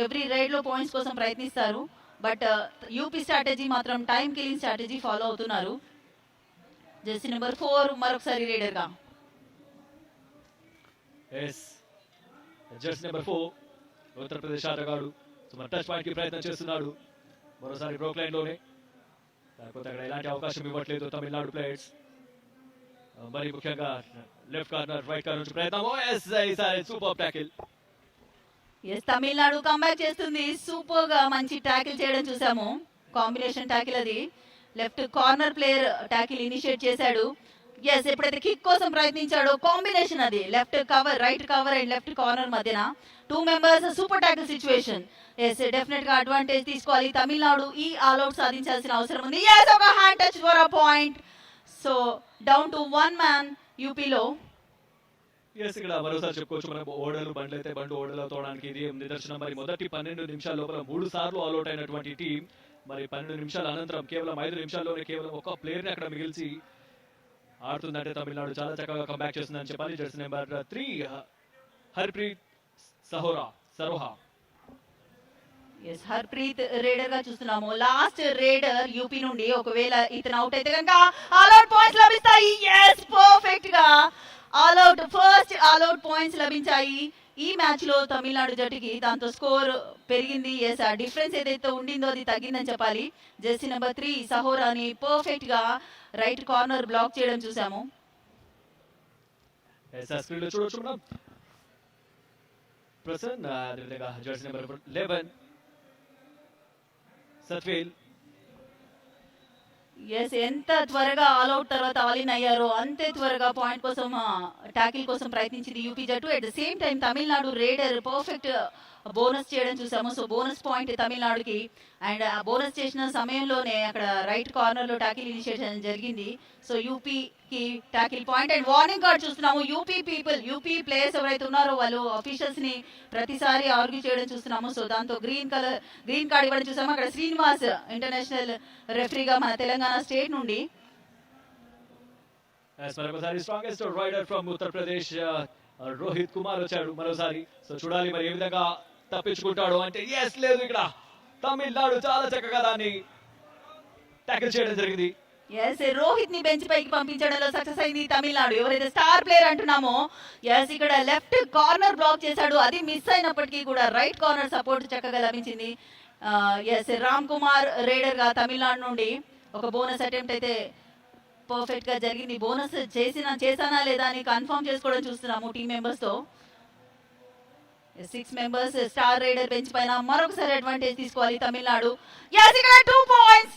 ఎవ్రీ రైడ్ లో పాయింట్స్ కోసం ప్రయత్నిస్తారు. బట్ యూపీ స్ట్రాటజీ మాత్రం టైం కిల్లింగ్ స్ట్రాటజీ ఫాలో అవుతున్నారు. జెర్సీ నెంబర్ 4 మరొకసారి రైడర్ గా. జెర్సీ నెంబర్ 4 ఉత్తరప్రదేశ్ ఆటగాడు టచ్ పాయింట్ కి ప్రయత్నం చేస్తున్నాడు. మరోసారి బ్రోక్ లైన్ లోనే, కాకపోతే అక్కడ ఎలాంటి అవకాశం ఇవ్వట్లేదు తమిళనాడు ప్లేయర్స్. మరి ముఖ్యంగా లెఫ్ట్ కార్నర్ రైట్ కార్నర్ నుంచి ప్రయత్నం. Super tackle. తమిళనాడు కంబ్యాక్ చేస్తుంది. సూపర్ గా మంచి టాకిల్ చేయడం చూసాము, కాంబినేషన్ టాకిల్ అది. Left corner player tackle initiate చేశాడు. ఎస్, ఎప్పుడైతే కిక్ కోసం ప్రయత్నించాడో కాంబినేషన్ అది left cover, right cover and left corner మధ్యన 2 members super tackle situation. Yes, definite గా అడ్వాంటేజ్ తీసుకోవాలి తమిళనాడు. ఈ ఆల్అౌట్ సాధించాల్సిన అవసరం ఉంది. ఎస్, ఒక hand touch for a point. So down to 1 man యూపీలో. ఎస్, ఇక్కడ మరోసారి చెప్పుకోవచ్చు మనకు ఓడలు బండ్లు అయితే బండ్లు ఓడలు తోవడానికి ఇది నిదర్శనం. మరి మొదటి 12 నిమిషాల లోపల 3 సార్లు ఆల్అౌట్ అయినటువంటి టీం మరి 12 నిమిషాల అనంతరం కేవలం 5 నిమిషాల్లోనే కేవలం ఒక ప్లేయర్ ని అక్కడ మిగిల్చి ఆడుతుందంటే తమిళనాడు చాలా చక్కగా కంబ్యాక్ చేస్తుందని చెప్పాలి. Jersey number 3 Harpreet Saroha. Yes, Harpreet raider గా చూస్తున్నాము. లాస్ట్ రేడర్ యూపీ నుండి. ఒకవేళ ఇతను అవుట్ అయితే కనుక ఆల్అౌట్ పాయింట్స్ లభిస్తాయి. ఎస్, పర్ఫెక్ట్ గా ఆల్అౌట్, ఫస్ట్ ఆల్అౌట్ పాయింట్స్ లభించాయి ఈ మ్యాచ్ లో తమిళనాడు జట్టుకి. దాంతో స్కోర్ పెరిగింది. ఎస్, ఆ డిఫరెన్స్ ఏదైతే ఉండిందో అది తగ్గిందని చెప్పాలి. జెర్సీ నెంబర్ 3 సహోరాని పర్ఫెక్ట్ గా రైట్ కార్నర్ బ్లాక్ చేయడం చూసాము. స్క్రీన్ లో చూడొచ్చు మనం ప్రసన్, అదేవిధంగా జెర్సీ నెంబర్ 11 సత్వేల్. ఎస్, ఎంత త్వరగా ఆల్అౌట్ తర్వాత ఆలిన్ అయ్యారో అంతే త్వరగా పాయింట్ కోసం ట్యాకిల్ కోసం ప్రయత్నించింది యూపీ జట్టు. At the same time Tamil Nadu raider perfect bonus చేయడం చూసాము. సో బోనస్ పాయింట్ తమిళనాడుకి. అండ్ ఆ బోనస్ చేసిన సమయంలోనే అక్కడ రైట్ కార్నర్ లో ట్యాకిల్ ఇనిషియేషన్ జరిగింది. సో యూపీకి tackle point. And warning card చూస్తున్నాము. యూపీ పీపుల్, యూపీ ప్లేయర్స్ ఎవరైతే ఉన్నారో వాళ్ళు అఫీషియల్స్ ని ప్రతిసారి ఆర్గ్యూ చేయడం చూస్తున్నాము. సో దాంతో గ్రీన్ కార్డ్ ఇవ్వడం చూసాము. అక్కడ శ్రీనివాస్ ఇంటర్నేషనల్ రెఫరీగా మన తెలంగాణ స్టేట్ నుండి. మరొకసారి strongest raider from Uttar Pradesh Rohit Kumar వచ్చాడు మరోసారి. సో చూడాలి మరి ఏ విధంగా తప్పించుకుంటాడు అంటే. ఎస్, లేదు, ఇక్కడ తమిళనాడు చాలా చక్కగా దాన్ని ట్యాకిల్ చేయడం జరిగింది. ఎస్, రోహిత్ ని బెంచ్ పైకి పంపించడంలో సక్సెస్ అయింది తమిళనాడు. ఎవరైతే స్టార్ ప్లేయర్ అంటున్నామో ఎస్, ఇక్కడ లెఫ్ట్ కార్నర్ బ్లాక్ చేశాడు. అది మిస్ అయినప్పటికీ కూడా రైట్ కార్నర్ సపోర్ట్ చక్కగా లభించింది. ఎస్, రామ్ కుమార్ రేడర్ గా తమిళనాడు నుండి. ఒక బోనస్ అటెంప్ట్ అయితే పర్ఫెక్ట్ గా జరిగింది. బోనస్ చేసానా లేదా అని కన్ఫర్మ్ చేసుకోవడం చూస్తున్నాము టీం మెంబర్స్ తో. 6 మెంబర్స్ స్టార్ రైడర్ బెంచ్ పైన. మరొకసారి అడ్వాంటేజ్ తీసుకోవాలి తమిళనాడు. ఎస్, ఇక్కడ 2 పాయింట్స్,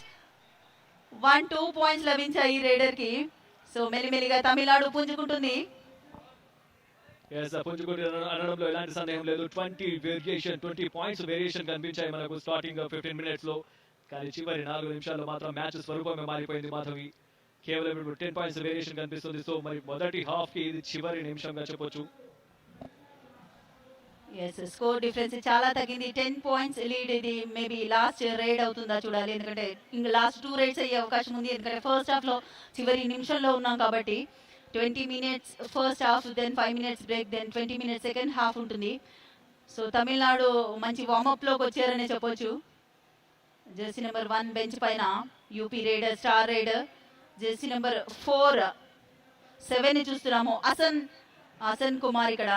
2 పాయింట్స్ లభించాయి రైడర్ కి. సో మెల్లిమెల్లిగా తమిళనాడు పుంజుకుంటుంది. అనడంలో ఎలాంటి సందేహం లేదు. 20 పాయింట్స్ వేరియేషన్ కనిపించాయి మనకు స్టార్టింగ్ 15 మినిట్స్ లో. కానీ చివరి 4 నిమిషాల్లో మాత్రం మ్యాచ్ స్వరూపంగా మారిపోయింది మాధవి. కేవలం ఇప్పుడు 10 పాయింట్స్ వేరియేషన్ కనిపిస్తుంది. సో మరి మొదటి హాఫ్ కి ఇది చివరి నిమిషంగా చెప్పొచ్చు. ఎస్, స్కోర్ డిఫరెన్స్ చాలా తగ్గింది. 10 పాయింట్స్ లీడ్. ఇది మేబీ లాస్ట్ రైడ్ అవుతుందా చూడాలి. ఎందుకంటే ఇంకా లాస్ట్ 2 రైడ్స్ అయ్యే అవకాశం ఉంది. ఎందుకంటే ఫస్ట్ హాఫ్ లో చివరి నిమిషంలో ఉన్నాం కాబట్టి 20 minutes first half, then 5 minutes break, then 20 minutes second half ఉంటుంది. సో తమిళనాడు మంచి వార్మప్ లోకి వచ్చారనే చెప్పొచ్చు. జెర్సీ నెంబర్ 1 బెంచ్ పైన UP raider, star raider. Jersey number 4 7 ని చూస్తున్నాము. అసన్ కుమార్ ఇక్కడ.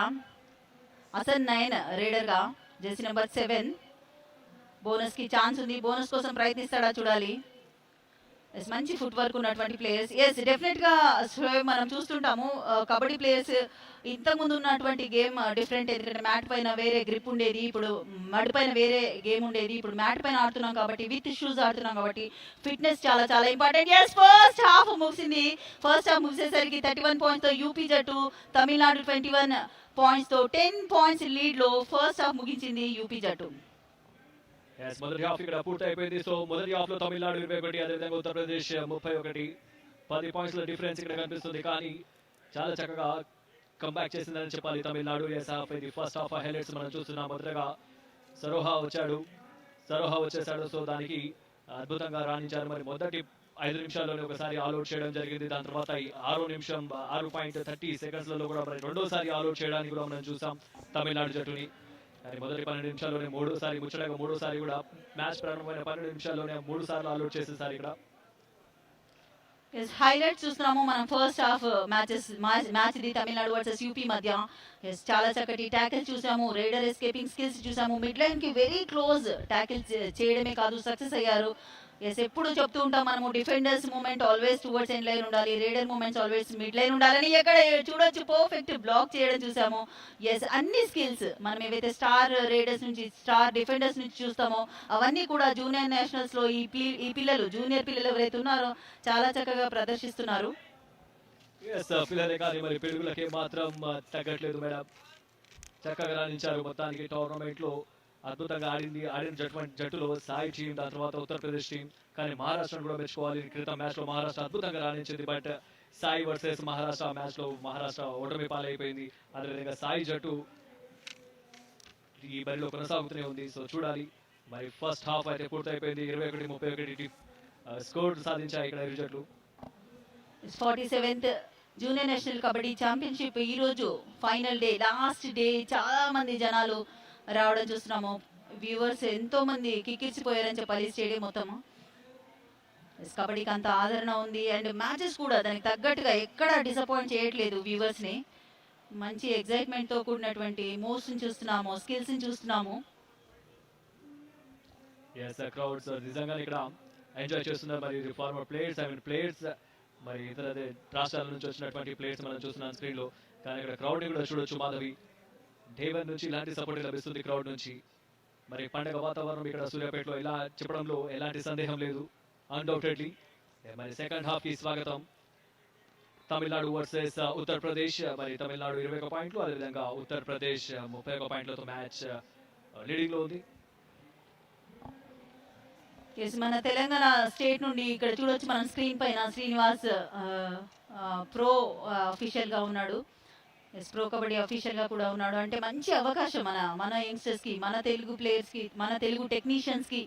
అసన్ 9 రైడర్ గా. జెర్సీ నెంబర్ 7 బోనస్ కి ఛాన్స్ ఉంది. బోనస్ కోసం ప్రయత్నిస్తాడా చూడాలి. మంచి ఫుట్ వర్క్ ఉన్నటువంటి ప్లేయర్స్. ఎస్, డెఫినెట్ గా మనం చూస్తుంటాము కబడ్డీ ప్లేయర్స్. ఇంతకు ముందు ఉన్నటువంటి గేమ్ డిఫరెంట్. ఎందుకంటే మ్యాట్ పైన వేరే గ్రిప్ ఉండేది, ఇప్పుడు మడ్ పైన వేరే గేమ్ ఉండేది. ఇప్పుడు మ్యాట్ పైన ఆడుతున్నాం కాబట్టి, విత్ షూస్ ఆడుతున్నాం కాబట్టి ఫిట్నెస్ చాలా చాలా ఇంపార్టెంట్. ఎస్, ఫస్ట్ హాఫ్ ముగిసింది. ఫస్ట్ హాఫ్ ముగిసేసరికి 31 పాయింట్స్ తో యూపీ జట్టు తమిళనాడు 21 పాయింట్స్ తో 10 పాయింట్స్ లీడ్ లో ఫస్ట్ హాఫ్ ముగించింది యూపీ జట్టు. మొదటి హాఫ్ ఇక్కడ పూర్తి అయిపోయింది. సో మొదటి హాఫ్ లో తమిళనాడు 21, అదేవిధంగా ఉత్తరప్రదేశ్ 31. 10 పాయింట్స్ డిఫరెన్స్ ఇక్కడ కనిపిస్తుంది. కానీ చాలా చక్కగా కంబ్యాక్ చేసిందని చెప్పాలి తమిళనాడు. ఎస్, హాఫ్ ఇది ఫస్ట్ హాఫ్ హైలైట్స్ మనం చూస్తున్నాం. మొదటగా సరోహా వచ్చేసాడు. సో దానికి అద్భుతంగా రాణించారు. మరి మొదటి 5 నిమిషాల్లోనే ఒకసారి ఆల్అౌట్ చేయడం జరిగింది. దాని తర్వాత 6 నిమిషం 6.30 సెకండ్స్లలో కూడా మరి రెండోసారి ఆల్అౌట్ చేయడానికి కూడా మనం చూసాం తమిళనాడు జట్టుని. కానీ మొదటి 12 నిమిషాల్లోనే మూడోసారి కూడా మ్యాచ్ ప్రారంభమైన 12 నిమిషాల్లోనే 3 సార్లు ఆల్అౌట్ చేసేసారు ఇక్కడ. హైలైట్స్ చూస్తున్నాము మనం ఫస్ట్ హాఫ్ మ్యాచ్ ఇది తమిళనాడు వర్సెస్ యూపీ మధ్య. చాలా చక్కటి ట్యాకిల్ చూసాము. రైడర్ ఎస్కేపింగ్ స్కిల్స్ చూసాము. మిడ్ లైన్ కి వెరీ క్లోజ్ ట్యాకిల్ చేయడమే కాదు సక్సెస్ అయ్యారు. ఎస్ ఎప్పుడు చెప్తూ ఉంటాం మనము defenders movement always towards end line ఉండాలి, raider movements always mid line ఉండాలని ఎక్కడ చూడొచ్చు పర్ఫెక్ట్ బ్లాక్ చేయడం చూసాము. ఎస్ అన్ని స్కిల్స్ మనం ఏవైతే స్టార్ రేడర్స్ నుంచి స్టార్ డిఫెండర్స్ నుంచి చూస్తామో అవన్నీ కూడా జూనియర్ నేషనల్స్లో ఈ పిల్లలు జూనియర్ పిల్లలు ఎవరైతే ఉన్నారో చాలా చక్కగా ప్రదర్శిస్తున్నారు. పిల్లలే కానీ మరి పిడుగులకి మాత్రం తగ్గట్లేదు మేడం. చక్కగా రాణించారు మొత్తానికి టోర్నమెంట్ లో. అద్భుతంగా ఆడిన జట్టులో సాయి టీం, దాని తర్వాత ఉత్తరప్రదేశ్ టీం. కానీ మహారాష్ట్రను కూడా మెచ్చుకోవాలి. క్రితం మ్యాచ్ లో మహారాష్ట్ర అద్భుతంగా రాణించింది. But SAI versus Maharashtra match లో మహారాష్ట్ర ఓటమి పాలైపోయింది. అదేవిధంగా సాయి జట్టు ఈ బరిలో కొనసాగుతూనే ఉంది. సో చూడాలి. మరి ఫస్ట్ హాఫ్ అయితే పూర్తయిపోయింది. 21-31 స్కోర్ సాధించాయి ఇక్కడ ఇరు జట్లు. 47th junior national kabaddi championship ఈ రోజు ఫైనల్ డే, లాస్ట్ డే. చాలా మంది జనాలు రావడం చూస్తున్నాము. వ్యూవర్స్ ఎంతో మంది కిక్కిరిసిపోయారని చెప్పాలి స్టేడియం మొత్తము. కబడ్డీకి అంత ఆదరణ ఉంది అండ్ మ్యాచెస్ కూడా దానికి తగ్గట్టుగా ఎక్కడ డిసప్పాయింట్ చేయట్లేదు వ్యూవర్స్ని. మంచి ఎగ్జైట్మెంట్తో కూడినటువంటి మూవ్స్ని చూస్తున్నాము, స్కిల్స్ని చూస్తున్నాము. క్రౌడ్స్ నిజంగా ఇక్కడ ఎంజాయ్ చేస్తున్నారు. మరి ఫార్మర్ ప్లేయర్స్ మరి ఇతర రాష్ట్రాల నుంచి వచ్చినటువంటి ప్లేయర్స్ మనం చూస్తున్నాం స్క్రీన్ లో. కానీ ఇక్కడ క్రౌడ్ ని కూడా చూడొచ్చు మాధవి. డే 1 నుంచి ఇలాంటి సపోర్ట్ లభిస్తుంది క్రౌడ్ నుంచి. మరి పండగ వాతావరణం ఇక్కడ సూర్యాపేటలో ఇలా చెప్పడంలో ఎలాంటి సందేహం లేదు. అన్డౌటెడ్లీ మరి సెకండ్ హాఫ్ కి స్వాగతం. తమిళనాడు వర్సెస్ ఉత్తరప్రదేశ్. మరి తమిళనాడు 21 పాయింట్లు, అదేవిధంగా ఉత్తరప్రదేశ్ 31 పాయింట్లతో మ్యాచ్ లీడింగ్ లో ఉంది. ఎస్ మన తెలంగాణ స్టేట్ నుండి ఇక్కడ చూడొచ్చు మనం స్క్రీన్ పైన శ్రీనివాస్ ప్రో అఫీషియల్గా ఉన్నాడు. ఎస్ ప్రో కబడ్డీ అఫీషియల్గా కూడా ఉన్నాడు. అంటే మంచి అవకాశం మన యంగ్స్టర్స్కి, మన తెలుగు ప్లేయర్స్కి, మన తెలుగు టెక్నీషియన్స్కి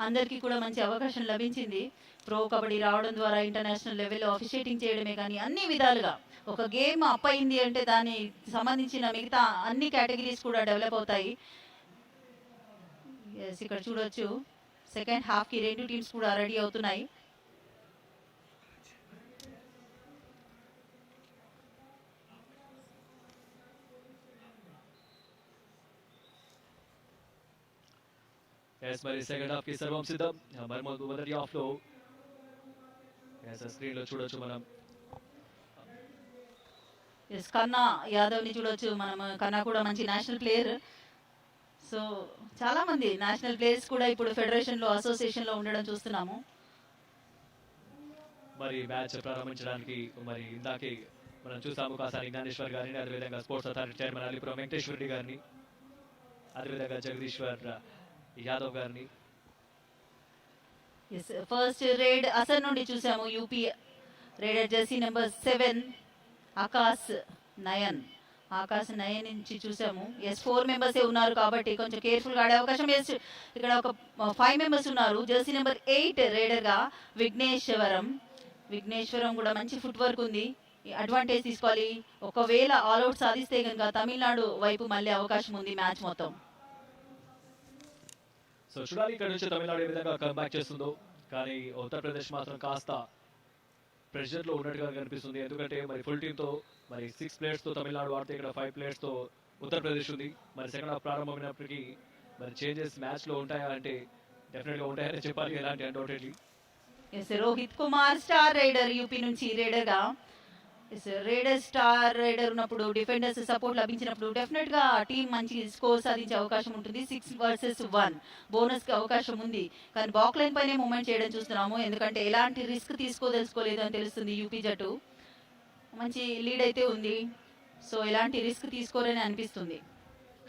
అందరికీ కూడా మంచి అవకాశం లభించింది. ప్రో కబడ్డీ రావడం ద్వారా ఇంటర్నేషనల్ లెవెల్లో అఫిషియేటింగ్ చేయడమే కానీ అన్ని విధాలుగా ఒక గేమ్ అప్ అయింది అంటే దానికి సంబంధించిన మిగతా అన్ని కేటగిరీస్ కూడా డెవలప్ అవుతాయి. ఎస్ ఇక్కడ చూడొచ్చు సెకండ్ హాఫ్కి రెండు టీమ్స్ కూడా రెడీ అవుతున్నాయి. మరి సెకండ్ హాఫ్ కి సర్వం సిద్ధం. మరి మొదటి హాఫ్ లో స్క్రీన్ లో చూడొచ్చు మనం కన్నా యాదవ్ ని చూడొచ్చు మనం. కన్నా కూడా మంచి నేషనల్ ప్లేయర్. సో చాలా మంది నేషనల్ ప్లేయర్స్ కూడా ఇప్పుడు ఫెడరేషన్ లో అసోసియేషన్ లో ఉండడం చూస్తున్నాము. మరి మ్యాచ్ ప్రారంభించడానికి మరి ఇందాకే మనం చూసాము కాసాని జ్ఞానేశ్వర్ గారిని, అదేవిధంగా sports authority chairman Alipuram Venkateswara Reddy గారిని, అదేవిధంగా జగదీశ్వర్ యాదవ్ గారిని. ఫస్ట్ రేడ్ అసర్ నుండి చూసాము. UP raider jersey number 7 Akash Nayan నుంచి చూసాము. 4 మెంబర్స్ ఉన్నారు కాబట్టి కొంచెం కేర్ఫుల్ గా ఆడే అవకాశం. ఇక్కడ ఒక 5 మెంబర్స్ ఉన్నారు. జెర్సీ నెంబర్ 8 రేడర్ గా విఘ్నేశ్వరం కూడా మంచి ఫుట్ వర్క్ ఉంది. అడ్వాంటేజ్ తీసుకోవాలి. ఒకవేళ ఆల్అౌట్ సాధిస్తే కనుక తమిళనాడు వైపు మళ్ళీ అవకాశం ఉంది మ్యాచ్ మొత్తం. సో చూడాలి ఇక్కడ నుంచి తమిళనాడు ఏ విధంగా కమ్బ్యాక్ చేస్తుందో. కానీ ఉత్తరప్రదేశ్ మాత్రం కాస్త ప్రెషర్ లో ఉన్నట్టుగా కనిపిస్తుంది. ఎందుకంటే మరి ఫుల్ టీమ్ తో మరి 6 ప్లేయర్స్ తో తమిళనాడు ఆడితే ఇక్కడ 5 ప్లేయర్స్ తో ఉత్తరప్రదేశ్ ఉంది. మరి సెకండ్ హాఫ్ ప్రారంభమైనప్పటికీ మరి చేంజెస్ మ్యాచ్ లో ఉంటాయా అంటే డెఫినెట్ గా ఉంటాయని చెప్పాలి. ఎలాంటి undoubtedly. Rohit Kumar star rider UP నుంచి రేడర్ గా. రేడర్ స్టార్ రైడర్ ఉన్నప్పుడు డిఫెండర్స్ సపోర్ట్ లభించినప్పుడు డెఫినెట్ గా టీం మంచి స్కోర్ సాధించే అవకాశం ఉంటుంది. 6 versus 1 బోనస్ కి అవకాశం ఉంది. కానీ బాక్ లైన్ పైనే మూమెంట్ చేయడం చూస్తున్నాము. ఎందుకంటే ఎలాంటి రిస్క్ తీసుకోదలుచుకోలేదు అని తెలుస్తుంది. యూపీ జట్టు మంచి లీడ్ అయితే ఉంది. సో ఎలాంటి రిస్క్ తీసుకోరని అనిపిస్తుంది.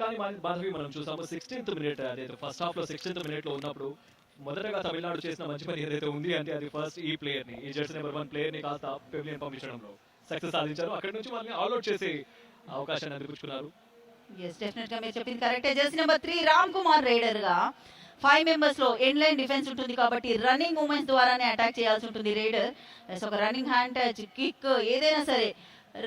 కానీ మాధవి మనం చూసాము 16th మినిట్, అదే ఫస్ట్ హాఫ్ లో 16th మినిట్ లో ఉన్నప్పుడు మొదటగా తమిళనాడు చేసిన మంచి పని ఏదైతే ఉంది అంటే అది ఫస్ట్ ఈ ప్లేయర్ ని, ఈ జెర్సీ నెంబర్ 1 ప్లేయర్ ని కాస్త పెవిలియన్ పంపించడంలో సక్సెస్ సాధించారు. అక్కడ నుంచి వాళ్ళని ఆల్అౌట్ చేసే అవకాశాన్ని అందిపుచ్చుకున్నారు. ఎస్ డెఫినెట్ గా మీరు చెప్పింది కరెక్టే. Jersey number 3 Ram Kumar raider గా 5 మెంబర్స్ లో ఎండ్ లైన్ డిఫెన్స్ ఉంటుంది కాబట్టి రన్నింగ్ మూమెంట్స్ ద్వారానే అటాక్ చేయాల్సి ఉంటుంది రైడర్. ఒక రన్నింగ్ హ్యాండ్ టచ్, కిక్ ఏదైనా సరే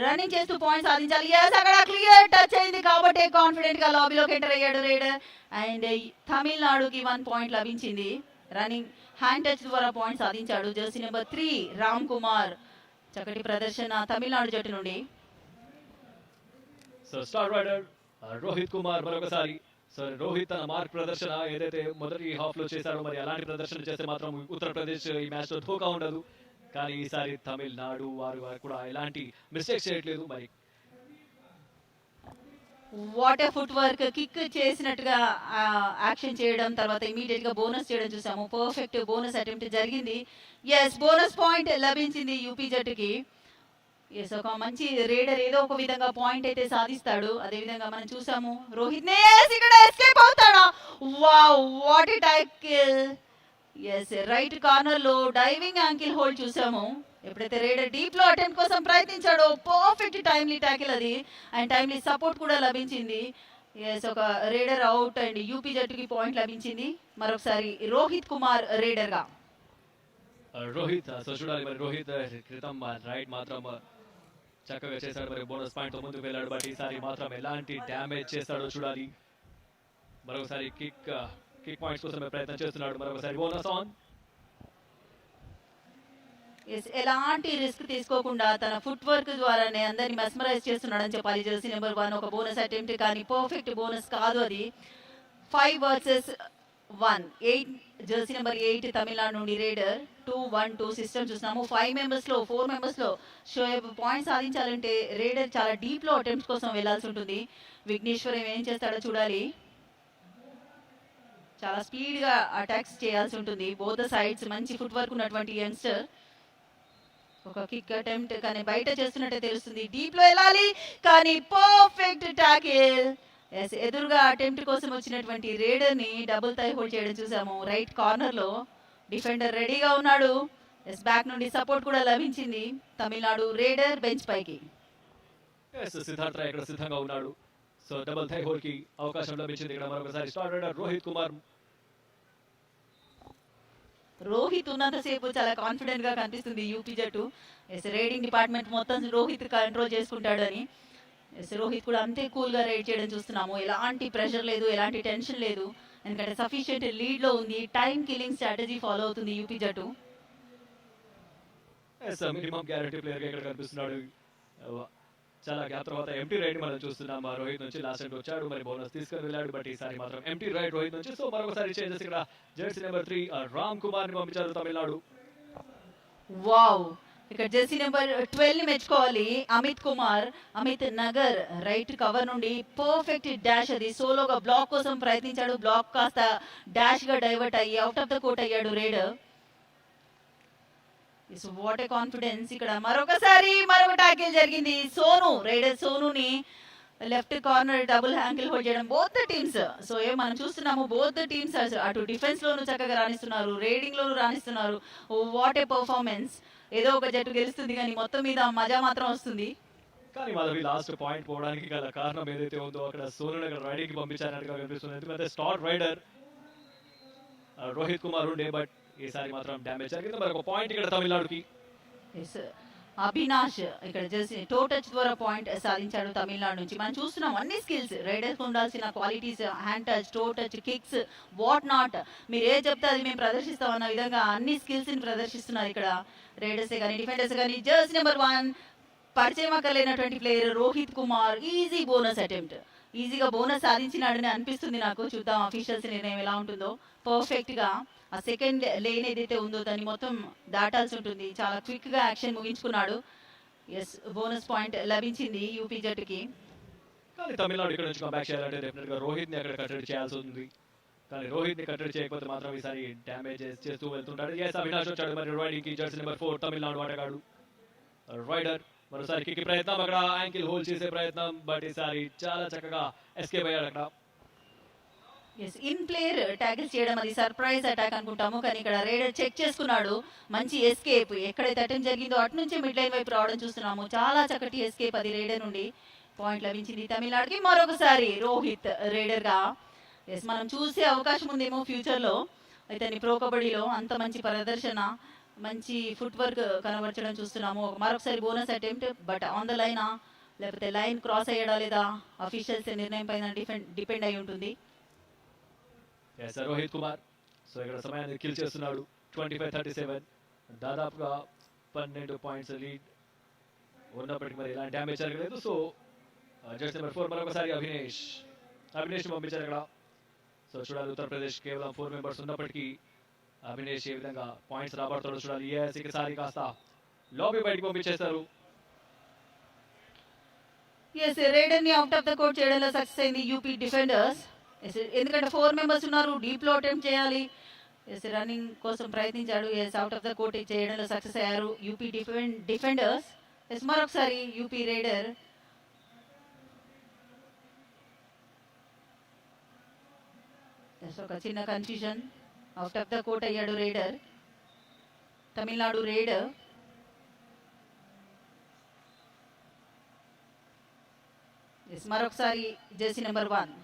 రన్నింగ్ చేస్తూ పాయింట్ సాధించాలి. అక్కడ క్లియర్ టచ్ అయింది కాబట్టి కాన్ఫిడెంట్ గా లాబీలోకి ఎంటర్ అయ్యాడు రైడర్. అండ్ తమిళనాడుకి 1 పాయింట్ లభించింది. రన్నింగ్ హ్యాండ్ టచ్ ద్వారా పాయింట్ సాధించాడు జెర్సీ నెంబర్ 3 రామ్ కుమార్. చక్కటి ప్రదర్శన తమిళనాడు జట్టు నుండి. So star rider Rohit Kumar మరొకసారి సరే రోహిత్ తన మార్క్ ప్రదర్శన ఏదైతే మొదటి హాఫ్ లో చేశారో మరి అలాంటి ప్రదర్శన చేస్తే మాత్రం ఉత్తరప్రదేశ్ ఈ మ్యాచ్ లో ధోకా ఉండదు. కానీ ఈసారి తమిళనాడు వారు కూడా ఎలాంటి మిస్టేక్స్ చేయట్లేదు. మరి వాటర్ ఫుట్ వర్క్ కిక్ చేసినట్టుగా యాక్షన్ చేయడం, తర్వాత ఇమీడియట్ గా బోనస్ చేయడం చూసాము. పర్ఫెక్ట్ బోనస్ అటెంప్ట్ జరిగింది. ఎస్, బోనస్ పాయింట్ లభించింది యూపీ జట్టుకి. ఎస్, ఒక మంచి రేడర్ ఏదో ఒక విధంగా పాయింట్ అయితే సాధిస్తాడు. అదే విధంగా మనం చూసాము రోహిత్ నే ఇక్కడ ఎస్కేప్ అవుతాడా. Wow, what a tackle. Yes, right corner లో డైవింగ్ యాంకిల్ హోల్డ్ చూసాము. ఎప్పుడైతే రేడర్ డీప్ లో అటెంప్ట్ కోసం ప్రయత్నించాడో పర్ఫెక్ట్ టైమ్లీ టాకిల్ అది, అండ్ టైమ్లీ సపోర్ట్ కూడా లభించింది. ఎస్, ఒక రేడర్ అవుట్ అండ్ యూపీ జట్టుకి పాయింట్ లభించింది. మరొకసారి రోహిత్ కుమార్ రేడర్ గా. రోహిత్ సో చూడాలి మరి రోహిత్ క్రితం రైడ్ మాత్రం చక్కగా చేశాడు. మరి బోనస్ పాయింట్ తో ముందుకు వెళ్ళాడు. బట్ ఈసారి మాత్రం ఎలాంటి డ్యామేజ్ చేస్తాడో చూడాలి. మరొకసారి కిక్ పాయింట్స్ కోసం ప్రయత్నం చేస్తున్నాడు. మరొకసారి బోనస్ ఆన్. ఎలాంటి రిస్క్ తీసుకోకుండా తన ఫుట్ వర్క్ ద్వారానే అందరిని మెస్మరైజ్ చేస్తున్నాడని చెప్పాలి. జెర్సీ నెంబర్ 1 ఒక బోనస్ అటెంప్ట్, కానీ పర్ఫెక్ట్ బోనస్ కాదు అది. 5 వర్సెస్ 1, 8 జెర్సీ నెంబర్ 8 తమిళనాడు నుండి రేడర్. 2-1-2 సిస్టమ్ చూస్తున్నాము. 5 మెంబర్స్ లో 4 మెంబర్స్ లో షోయబ్ పాయింట్ సాధించాలంటే రేడర్ చాలా డీప్ లో అటెంప్ట్స్ కోసం వెళ్లాల్సి ఉంటుంది. విఘ్నేశ్వర్ ఏం చేస్తాడో చూడాలి. చాలా స్పీడ్ గా అటాక్స్ చేయాల్సి ఉంటుంది. బోత్ సైడ్స్ మంచి ఫుట్ వర్క్ ఉన్నటువంటి యంగ్స్టర్. ఒక కిక్ అటెంప్ట్ కానీ బయట చేస్తున్నట్టే తెలుస్తుంది. డీప్ లో వెళ్ళాలి కానీ పర్ఫెక్ట్ టాకిల్. ఎస్, ఎదురుగా అటెంప్ట్ కోసం వచ్చినటువంటి రేడర్ ని డబుల్ థై హోల్డ్ చేయడం చూసాము. రైట్ కార్నర్ లో డిఫెండర్ రెడీగా ఉన్నాడు. ఎస్, బ్యాక్ నుండి సపోర్ట్ కూడా లభించింది. తమిళనాడు రేడర్ బెంచ్ పైకి. సిద్ధార్థ ఇక్కడ సిద్ధంగా ఉన్నాడు. సో డబుల్ థై హోల్డ్ కి అవకాశం లభించింది. ఇక్కడ మరొకసారి స్టార్ రైడర్ రోహిత్ కుమార్. రోహిత్ ఉన్నంతసేపు చాలా కాన్ఫిడెంట్ గా కనిపిస్తుంది యూపీ జట్టు. ఎస్, రైడింగ్ డిపార్ట్మెంట్ మొత్తం రోహిత్ కంట్రోల్ చేసుకుంటాడని. ఎస్, రోహిత్ కూడా అంతే కూల్ గా రైడ్ చేయడం చూస్తున్నాము. ఎలాంటి ప్రెషర్ లేదు, ఎలాంటి టెన్షన్ లేదు. ఎందుకంటే సఫిషియెంట్ లీడ్ లో ఉంది. టైం కిల్లింగ్ స్ట్రాటజీ ఫాలో అవుతుంది యూపీ జట్టు. మినిమం గ్యారెంటీ ప్లేయర్ గా ఇక్కడ కనిపిస్తున్నాడు. చాలా గ్యాప్ తర్వాత ఎంటీ రైడ్ మనం చూస్తున్నాం. రోహిత్ నుంచి లాస్ట్ టైం వచ్చాడు, మరి బోనస్ తీసుకొని వెళ్ళాడు. బట్ ఈసారి మాత్రం ఎంటీ రైడ్ రోహిత్ నుంచి. సో మరొకసారి చేంజెస్ ఇక్కడ జెర్సీ నెంబర్ 3 రామ్ కుమార్ ని పంపించారు తమిళనాడు. వావ్, ఇక్కడ జెర్సీ నెంబర్ 12 ని మెచ్చుకోవాలి. అమిత్ నగర్ రైట్ కవర్ నుండి పర్ఫెక్ట్ డాష్, అది సోలోగా బ్లాక్ కోసం ప్రయత్నించాడు. బ్లాక్ కాస్త డాష్ గా డైవర్ట్ అయ్యి అవుట్ ఆఫ్ ద కోర్ట్ అయ్యాడు రేడర్. What a confidence. ఇక్కడ మరొక టాకిల్ జరిగింది. రైడర్ సోనుని left corner double ankle hold చేయడం. బోత్ టీమ్స్ సో మనం చూస్తున్నాము, బోత్ టీమ్స్ అటు డిఫెన్స్ లోను చక్కగా రాణిస్తున్నారు, రేడింగ్ లోను రాణిస్తున్నారు. What a performance. ఏదో ఒక జట్టు గెలుస్తుంది కానీ మొత్తం మీద మజా మాత్రం వస్తుంది. కానీ మాధవి లాస్ట్ పాయింట్ పోవడానికి గల కారణం ఏదైతే ఉందో అక్కడ సోను అక్కడ రైడింగ్ కి పంపించారన్నట్టుగా కనిపిస్తుంది. ఎందుకంటే స్టార్ రైడర్ రోహిత్ కుమార్ ఉండే, బట్ ఈసారి మాత్రం డ్యామేజ్ జరిగింది. మరి ఒక పాయింట్ ఇక్కడ తమిళనాడుకి. అభినాష్ ఇక్కడ జస్ట్ టో టచ్ ద్వారా పాయింట్ సాధించాడు తమిళనాడు నుంచి. మనం చూస్తున్నాం అన్ని స్కిల్స్ రైడర్స్ ఉండాల్సిన qualities, hand touch, toe touch, kicks, what not, మీరు ఏ చెప్తే అది మేము ప్రదర్శిస్తాం అన్న విధంగా అన్ని స్కిల్స్ ని ప్రదర్శిస్తున్నారు ఇక్కడ రైడర్సే కానీ డిఫెండర్స్ కానీ. జర్సీ నెంబర్ 1 పరిచయం అక్కర్లేనటువంటి player Rohit Kumar. Easy bonus attempt, ఈజీగా బోనస్ సాధించినాడని అనిపిస్తుంది నాకు. చూద్దాం అఫీషియల్స్ నిర్ణయం ఎలా ఉంటుందో. పర్ఫెక్ట్ గా ఆ సెకండ్ లేన్ ఏదైతే ఉందో దాన్ని మొత్తం దాటాల్సి ఉంటుంది. చాలా క్విక్ గా యాక్షన్ ముగించుకున్నాడు. ఎస్, బోనస్ పాయింట్ లభించింది యూపీ జట్టుకి. కానీ తమిళనాడు ఇక్కడ నుంచి కంబ్యాక్ చేయాలంటే డెఫినెట్ గా రోహిత్ ని అక్కడ కట్టడి చేయాల్సి ఉంది. కానీ రోహిత్ ని కట్టడి చేయకపోతే మాత్రం ఈసారి డ్యామేజ్ చేస్తూ వెళ్తుంటాడు. ఎస్, అవినాష్ వచ్చాడు మరి రైడింగ్ కి. జెర్సీ నెంబర్ 4 తమిళనాడు ఆటగాడు రైడర్. మరోసారి కిక్ ప్రయత్నం, అక్కడ యాంకిల్ హోల్డ్ చేసే ప్రయత్నం, బట్ ఈసారి చాలా చక్కగా ఎస్కేప్ అయ్యాడు అక్కడ. ఎస్, ఇన్ ప్లేయర్ ట్యాకిల్ చేయడం అది సర్ప్రైజ్ అటాక్ అనుకుంటాము, కానీ ఇక్కడ రైడర్ చెక్ చేసుకున్నాడు. మంచి ఎస్కేప్, ఎక్కడైతే అటెంప్ట్ జరిగిందో అటు నుంచి మిడ్ లైన్ వైపు రావడం చూస్తున్నాము. చాలా చక్కటి ఎస్కేప్ అది రైడర్ నుండి. పాయింట్ లభించింది తమిళనాడుకి. మరొకసారి రోహిత్ రైడర్ గా. ఎస్, మనం చూసే అవకాశం ఉందేమో ఫ్యూచర్ లో ఇతని ప్రో కబడ్డీలో. అంత మంచి ప్రదర్శన, మంచి ఫుట్ వర్క్ కనబరచడం చూస్తున్నాము. మరొకసారి bonus attempt, but on the line లేకపోతే లైన్ క్రాస్ అయ్యడా లేదా అఫీషియల్స్ నిర్ణయం పైన డిపెండ్ అయి ఉంటుంది. రోహిత్ కుమార్ సో ఇక్కడ సమయాన్ని కిల్ చేస్తున్నాడు. 25-37 దాదాపుగా 12 పాయింట్స్ లీడ్ ఉన్నప్పటికీ మరి ఇలాంటి డ్యామేజ్ జరగలేదు. సో జెర్సీ నెంబర్ 4 మరొకసారి అభినేష్ పంపించారు అక్కడ. సో చూడాలి ఉత్తరప్రదేశ్ కేవలం 4 మెంబర్స్ ఉన్నప్పటికీ అభినేష్ ఏ విధంగా పాయింట్స్ రాబడతాడో చూడాలి. ఎస్ ఒకసారి కాస్త లాబీ బయటకు పంపించేస్తారు. ఎస్ రైడర్ ని అవుట్ ఆఫ్ ద కోర్ట్ చేయడంలో సక్సెస్ అయింది యూపీ డిఫెండర్స్. ఎందుకంటే 4 మెంబర్స్ ఉన్నారు, డీప్ లో అటెంప్ట్ చేయాలి. ఎస్ రన్నింగ్ కోసం ప్రయత్నించాడు. Yes out of the court చేయడంలో సక్సెస్ అయ్యారు యూపీ డిఫెండర్స్. ఎస్ మరొకసారి యూపీ రైడర్ ఎస్ ఒక చిన్న confusion, out of the court అయ్యాడు రైడర్, తమిళనాడు రైడర్. ఎస్ మరొకసారి jersey number 1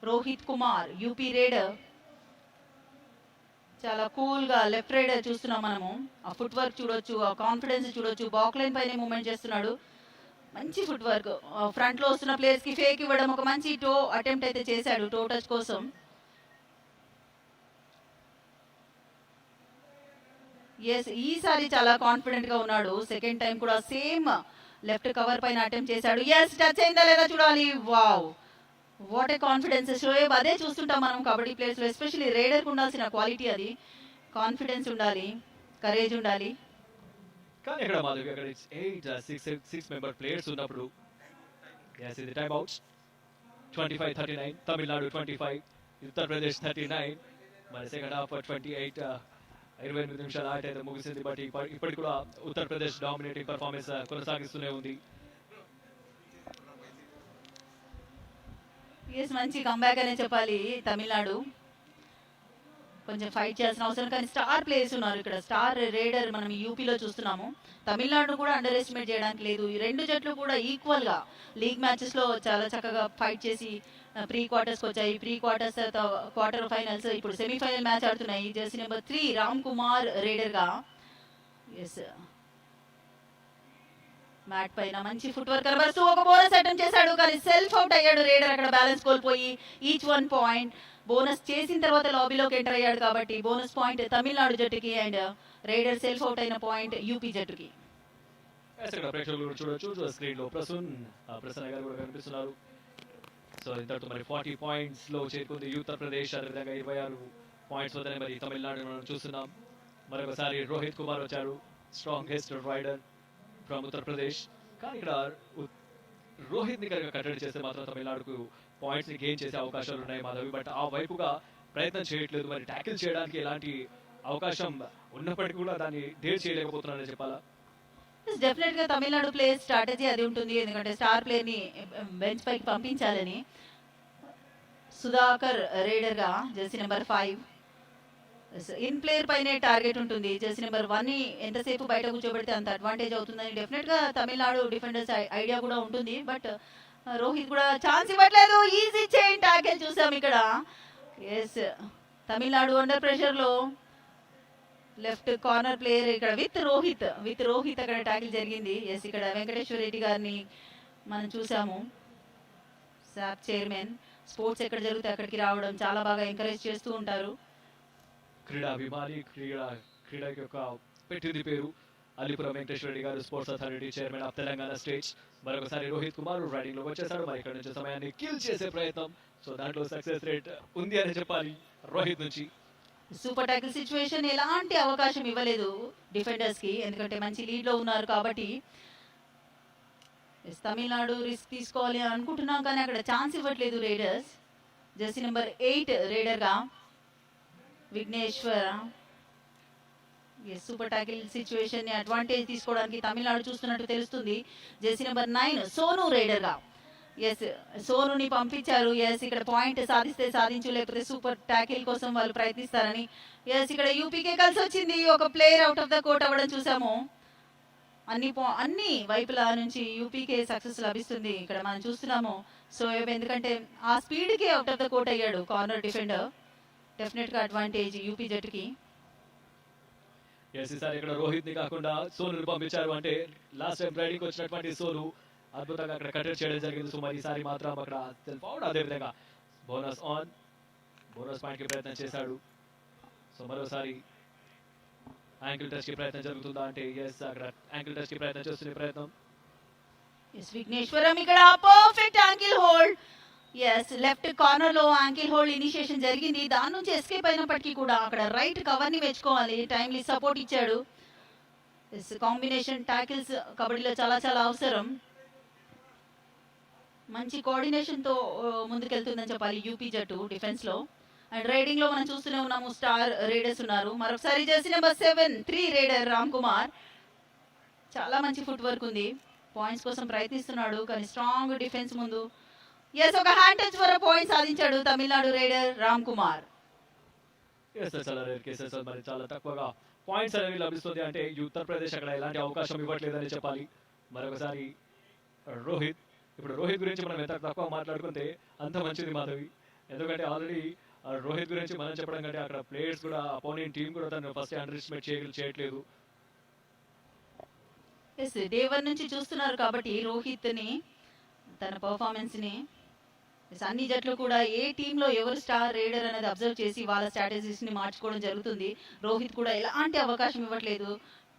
Rohit Kumar UP raider. చాలా కూల్ గా లెఫ్ట్ రైడర్ చూస్తున్నాం మనము. ఆ ఫుట్ వర్క్ చూడొచ్చు, ఆ కాన్ఫిడెన్స్ చూడొచ్చు. బాక్ లైన్ పైన మూవ్మెంట్ చేస్తున్నాడు, మంచి ఫుట్ వర్క్. ఫ్రంట్ లో వస్తున్న ప్లేయర్స్ కి ఫేక్ ఇవ్వడం, ఒక మంచి టో అటెంప్ట్ అయితే చేశాడు టో టచ్ కోసం. ఎస్ ఈసారి చాలా కాన్ఫిడెంట్ గా ఉన్నాడు. సెకండ్ టైం కూడా సేమ్ లెఫ్ట్ కవర్ పైన అటెంప్ట్ చేశాడు. ఎస్ టచ్ అయిందా లేదా చూడాలి. Wow what a confidence Shoaib. అదే చూస్తుంటాం మనం కబడ్డీ ప్లేయర్స్ లో, ఎస్పెషల్లీ రైడర్ కు ఉండాల్సిన క్వాలిటీ అది. కాన్ఫిడెన్స్ ఉండాలి, కరేజ్ ఉండాలి. కానీ ఇక్కడ మాధవి అక్కడ 6 మెంబర్ ప్లేయర్స్ ఉన్నప్పుడు yes ఇది టైం అవుట్. 25-39 తమిళనాడు 25 ఉత్తరప్రదేశ్ 39. మరి సెకండ్ హాఫ్ 28 నిమిషాల ఆట అయితే ముగిసింది. బట్ ఇప్పటికి కూడా ఉత్తరప్రదేశ్ డామినేటింగ్ పర్ఫార్మెన్స్ కొనసాగిస్తూనే ఉంది. ఎస్ మంచి కంబ్యాక్ అనే చెప్పాలి తమిళనాడు. కొంచెం ఫైట్ చేయాల్సిన అవసరం, కానీ స్టార్ ప్లేయర్స్ ఉన్నారు ఇక్కడ. స్టార్ రైడర్ మనం యూపీలో చూస్తున్నాము. తమిళనాడు కూడా అండర్ ఎస్టిమేట్ చేయడానికి లేదు. ఈ రెండు జట్లు కూడా ఈక్వల్ గా లీగ్ మ్యాచెస్ లో చాలా చక్కగా ఫైట్ చేసి ప్రీ క్వార్టర్స్ వచ్చాయి. ప్రీ క్వార్టర్స్ క్వార్టర్ ఫైనల్స్, ఇప్పుడు సెమీఫైనల్ మ్యాచ్ ఆడుతున్నాయి. Jersey number 3 Ram Kumar raider గా. ఎస్ మ్యాట్ పైన మంచి ఫుట్ వర్క్ కనబరుస్తూ ఒక బోనస్ అటెంప్ట్ చేశాడు, కానీ సెల్ఫ్ అవుట్ అయ్యాడు రైడర్. అక్కడ బ్యాలెన్స్ కోల్పోయి ఈచ్ 1 పాయింట్. బోనస్ చేసిన తర్వాత లాబీలోకి ఎంటర్ అయ్యాడు కాబట్టి బోనస్ పాయింట్ తమిళనాడు జట్టుకి, అండ్ రైడర్ సెల్ఫ్ అవుట్ అయిన పాయింట్ యూపీ జట్టుకి. ప్రేక్షకులు చూడొచ్చు స్క్రీన్ లో ప్రసన్న గారు కూడా కనిపిస్తున్నారు. సో ఇంతటితో మరి 40 పాయింట్స్ లో చేరుకుంది ఉత్తరప్రదేశ్. అదేవిధంగా 26 పాయింట్స్ వద్దనే మరి తమిళనాడు మనం చూస్తున్నాం. మరొకసారి రోహిత్ కుమార్ వచ్చారు, స్ట్రాంగెస్ట్ రైడర్ ఫ్రమ్ ఉత్తరప్రదేశ్. కానీ ఇక్కడ రోహిత్ ని కనుక కట్టడి చేస్తే మాత్రం తమిళనాడుకు పాయింట్స్ ని గెయిన్ చేసే అవకాశాలు ఉన్నాయి మాధవి. బట్ ఆ వైపుగా ప్రయత్నం చేయట్లేదు. మరి ట్యాకిల్ చేయడానికి ఎలాంటి అవకాశం ఉన్నప్పటికీ కూడా దాన్ని డేర్ చేయలేకపోతున్నారని చెప్పాలా. డెఫినెట్ గా తమిళనాడు ప్లేయర్ స్ట్రాటజీ అది ఉంటుంది, ఎందుకంటే స్టార్ ప్లేయర్ ని బెంచ్ పైకి పంపించాలని. సుధాకర్ రైడర్ గా జెర్సీ నెంబర్ 5 ఇన్ ప్లేయర్ పైనే టార్గెట్ ఉంటుంది. జెర్సీ నెంబర్ 1 ని ఎంతసేపు బయట కూర్చోబెడితే అంత అడ్వాంటేజ్ అవుతుందని డెఫినెట్ గా తమిళనాడు డిఫెండర్స్ ఐడియా కూడా ఉంటుంది. బట్ రోహిత్ కూడా ఛాన్స్ ఇవ్వట్లేదు. ఈజీ చైన్ టాకిల్ చూసాం ఇక్కడ. ఎస్ తమిళనాడు అండర్ ప్రెషర్ లో లెఫ్ట్ కార్నర్ ప్లేయర్ ఇక్కడ విత్ రోహిత్ అక్కడ టాకిల్ జరిగింది. ఎస్ ఇక్కడ వెంకటేశ్వర రెడ్డి గారిని మనం చూసాము. సాప్ చైర్మన్, స్పోర్ట్స్ ఎక్కడ జరిగితే అక్కడికి రావడం, చాలా బాగా ఎంకరేజ్ చేస్తూ ఉంటారు. క్రీడాభిమాని, క్రీడ యొక్క పెట్టింది పేరు. అల్లిపురం వెంకటేశ్వర రెడ్డి గారు, sports authority chairman of Telangana state. మరొకసారి రోహిత్ కుమార్ రైడింగ్ లో వచ్చేసాడు. మరి ఇక్కడ నుంచి సమయాన్ని కిల్ చేసే ప్రయత్నం. సో దాంట్లో సక్సెస్ రేట్ ఉంది అని చెప్పాలి రోహిత్ నుంచి. సూపర్ టాకిల్ సిచ్యువేషన్, ఎలాంటి అవకాశం ఇవ్వలేదు డిఫెండర్స్ కి, ఎందుకంటే మంచి లీడ్ లో ఉన్నారు కాబట్టి. తమిళనాడు రిస్క్ తీసుకోవాలి అనుకుంటున్నాం, కానీ అక్కడ ఛాన్స్ ఇవ్వట్లేదు రైడర్స్. జెర్సీ నెంబర్ 8 రైడర్ గా విఘ్నేశ్వర. సూపర్ టాకిల్ సిచ్యువేషన్ ని అడ్వాంటేజ్ తీసుకోవడానికి తమిళనాడు చూస్తున్నట్టు తెలుస్తుంది. జెర్సీ నెంబర్ 9 సోను రైడర్ గా. ఎస్ సోనుని పంపించారు. ఎస్ ఇక్కడ పాయింట్ సాధిస్తే సాధించు, లేకపోతే సూపర్ టాకిల్ కోసం వాళ్ళు ప్రయత్నిస్తారని. ఎస్ ఇక్కడ యూపీకే కలిసి వచ్చింది. ఒక player out of the court అవ్వడం చూసాము. అన్ని వైపుల నుంచి యూపీకే సక్సెస్ లభిస్తుంది ఇక్కడ మనం చూస్తున్నాము. సో ఎందుకంటే ఆ స్పీడ్ కి అవుట్ ఆఫ్ ద కోర్ట్ అయ్యాడు కార్నర్ డిఫెండర్. డెఫినెట్ గా అడ్వాంటేజ్ యూపీ జట్టుకి. ఈసారి ఇక్కడ రోహిత్ ని కాకుండా సోను పంపించారు. అంటే లాస్ట్ టైం రైడింగ్ వచ్చినటువంటి సోను అద్భుతంగా అక్కడ కట్టడి చేయడం జరిగింది. సో మరి ఈసారి మాత్రం అక్కడ సెల్ఫ్ అవుట్, అదేవిధంగా బోనస్ పాయింట్ కి ప్రయత్నం చేశాడు. సో మరోసారి యాంకిల్ టచ్ కి ప్రయత్నం జరుగుతుందా అంటే ఎస్ అక్కడ యాంకిల్ టచ్ కి ప్రయత్నం చేస్తున్న ప్రయత్నం. విఘ్నేశ్వరం ఇక్కడ perfect ankle hold. Left corner లో యాంకిల్ హోల్డ్ ఇనిషియేషన్ జరిగింది, దాని నుంచి ఎస్కేప్ అయినప్పటికీ కూడా అక్కడ రైట్ కవర్ ని మెచ్చుకోవాలి, టైమ్లీ సపోర్ట్ ఇచ్చాడు. కాంబినేషన్ టాకిల్స్ కబడ్డీలో చాలా చాలా అవసరం. మంచి కోఆర్డినేషన్ తో ముందుకెళ్తుందని చెప్పాలి యూపీ జట్టు డిఫెన్స్ లో. అండ్ రైడింగ్ లో మనం చూస్తూనే ఉన్నాము, స్టార్ రైడర్స్ ఉన్నారు. మరొకసారి jersey number 7 raider Ram Kumar, చాలా మంచి ఫుట్ వర్క్ ఉంది, పాయింట్స్ కోసం ప్రయత్నిస్తున్నాడు కానీ స్ట్రాంగ్ డిఫెన్స్ ముందు. ఒక హ్యాండ్ టచ్ వరకు పాయింట్ సాధించాడు తమిళనాడు రైడర్ రామ్ కుమార్. చాలా రేర్ కేసెస్, మరి చాలా తక్కువగా పాయింట్స్ అనేవి లభిస్తుంది. అంటే ఉత్తరప్రదేశ్ అక్కడ ఎలాంటి అవకాశం ఇవ్వట్లేదని చెప్పాలి. మరొకసారి రోహిత్, ఇప్పుడు రోహిత్ గురించి మనం ఎంత తక్కువ మాట్లాడుకుంటే అంత మంచిది మాధవి. ఎందుకంటే ఆల్రెడీ రోహిత్ గురించి మనం చెప్పడం కంటే అక్కడ ప్లేయర్స్ కూడా, అపోనెంట్ టీం కూడా తను ఫస్ట్ అండర్ ఎస్టిమేట్ చేయట్లేదు. డే 1 నుంచి చూస్తున్నారు కాబట్టి రోహిత్ ని, తన పర్ఫార్మెన్స్ ని. అన్ని జట్లు కూడా ఏ టీంలో ఎవరు స్టార్ రైడర్ అనేది అబ్జర్వ్ చేసి వాళ్ళ స్ట్రాటజీస్ ని మార్చుకోవడం జరుగుతుంది. రోహిత్ కూడా ఎలాంటి అవకాశం ఇవ్వట్లేదు,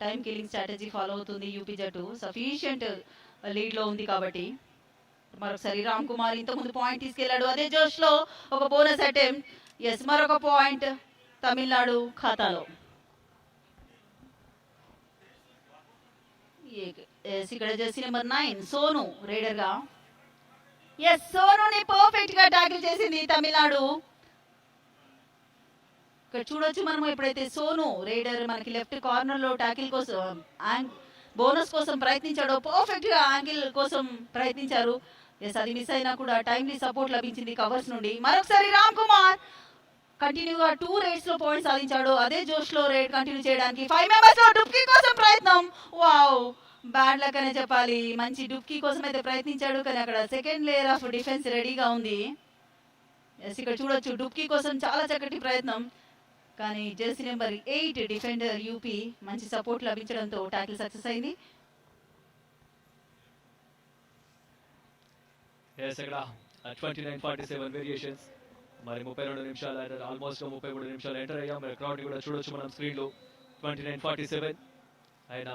టైం కిల్లింగ్ స్ట్రాటజీ ఫాలో అవుతుంది యూపీ జట్టు. సఫిషియంట్ లీడ్ లో ఉంది కాబట్టి. మరొకసారి రామ్ కుమార్ ఇంతకుముందు పాయింట్ తీసుకెళ్లాడు, అదే జోష్ లో ఒక బోనస్ అటెంప్ట్. మరొక పాయింట్ తమిళనాడు ఖాతాలో. ఇక్కడ జెర్సీ నెంబర్ 9 సోను రైడర్ గా. సోనుని పర్ఫెక్ట్ గా టాకిల్ చేసింది తమిళనాడు. ఇక్కడ చూడొచ్చు మనం, ఎప్పుడైతే సోను రైడర్ మనకి లెఫ్ట్ కార్నర్ లో టాకిల్ కోసం బోనస్ కోసం ప్రయత్నించాడో, పర్ఫెక్ట్ గా యాంగిల్ కోసం ప్రయత్నించారు. అది మిస్ అయినా కూడా టైమ్లీ సపోర్ట్ లభించింది కవర్స్ నుండి. మరొకసారి రామ్ కుమార్ కంటిన్యూగా 2 రైడ్స్ లో పాయింట్ సాధించాడు, అదే జోష్ లో రైడ్ కంటిన్యూ చేయడానికి 5 మెంబర్స్ లో డుప్కీ కోసం ప్రయత్నం. వావ్, బ్యాడ్ లక్ అనే చెప్పాలి. మంచి డుప్కీ కోసం అయితే ప్రయత్నించాడు కానీ అక్కడ సెకండ్ లేయర్ ఆఫ్ డిఫెన్స్ రెడీగా ఉంది. ఇక్కడ చూడొచ్చు డుప్కీ కోసం చాలా చక్కటి ప్రయత్నం, కానీ జెర్సీ నెంబర్ 8 డిఫెండర్ యూపీ మంచి సపోర్ట్ లభించడంతో టాకిల్ సక్సెస్ అయింది. ఇక్కడ 29-47 వేరియేషన్స్. మరి 32 నిమిషాలు, ఆల్మోస్ట్ 33 నిమిషాలు ఎంటర్ అయ్యాం. మరి క్రౌడ్ కూడా చూడొచ్చు మనం స్క్రీన్ లో. 29-47 అయినా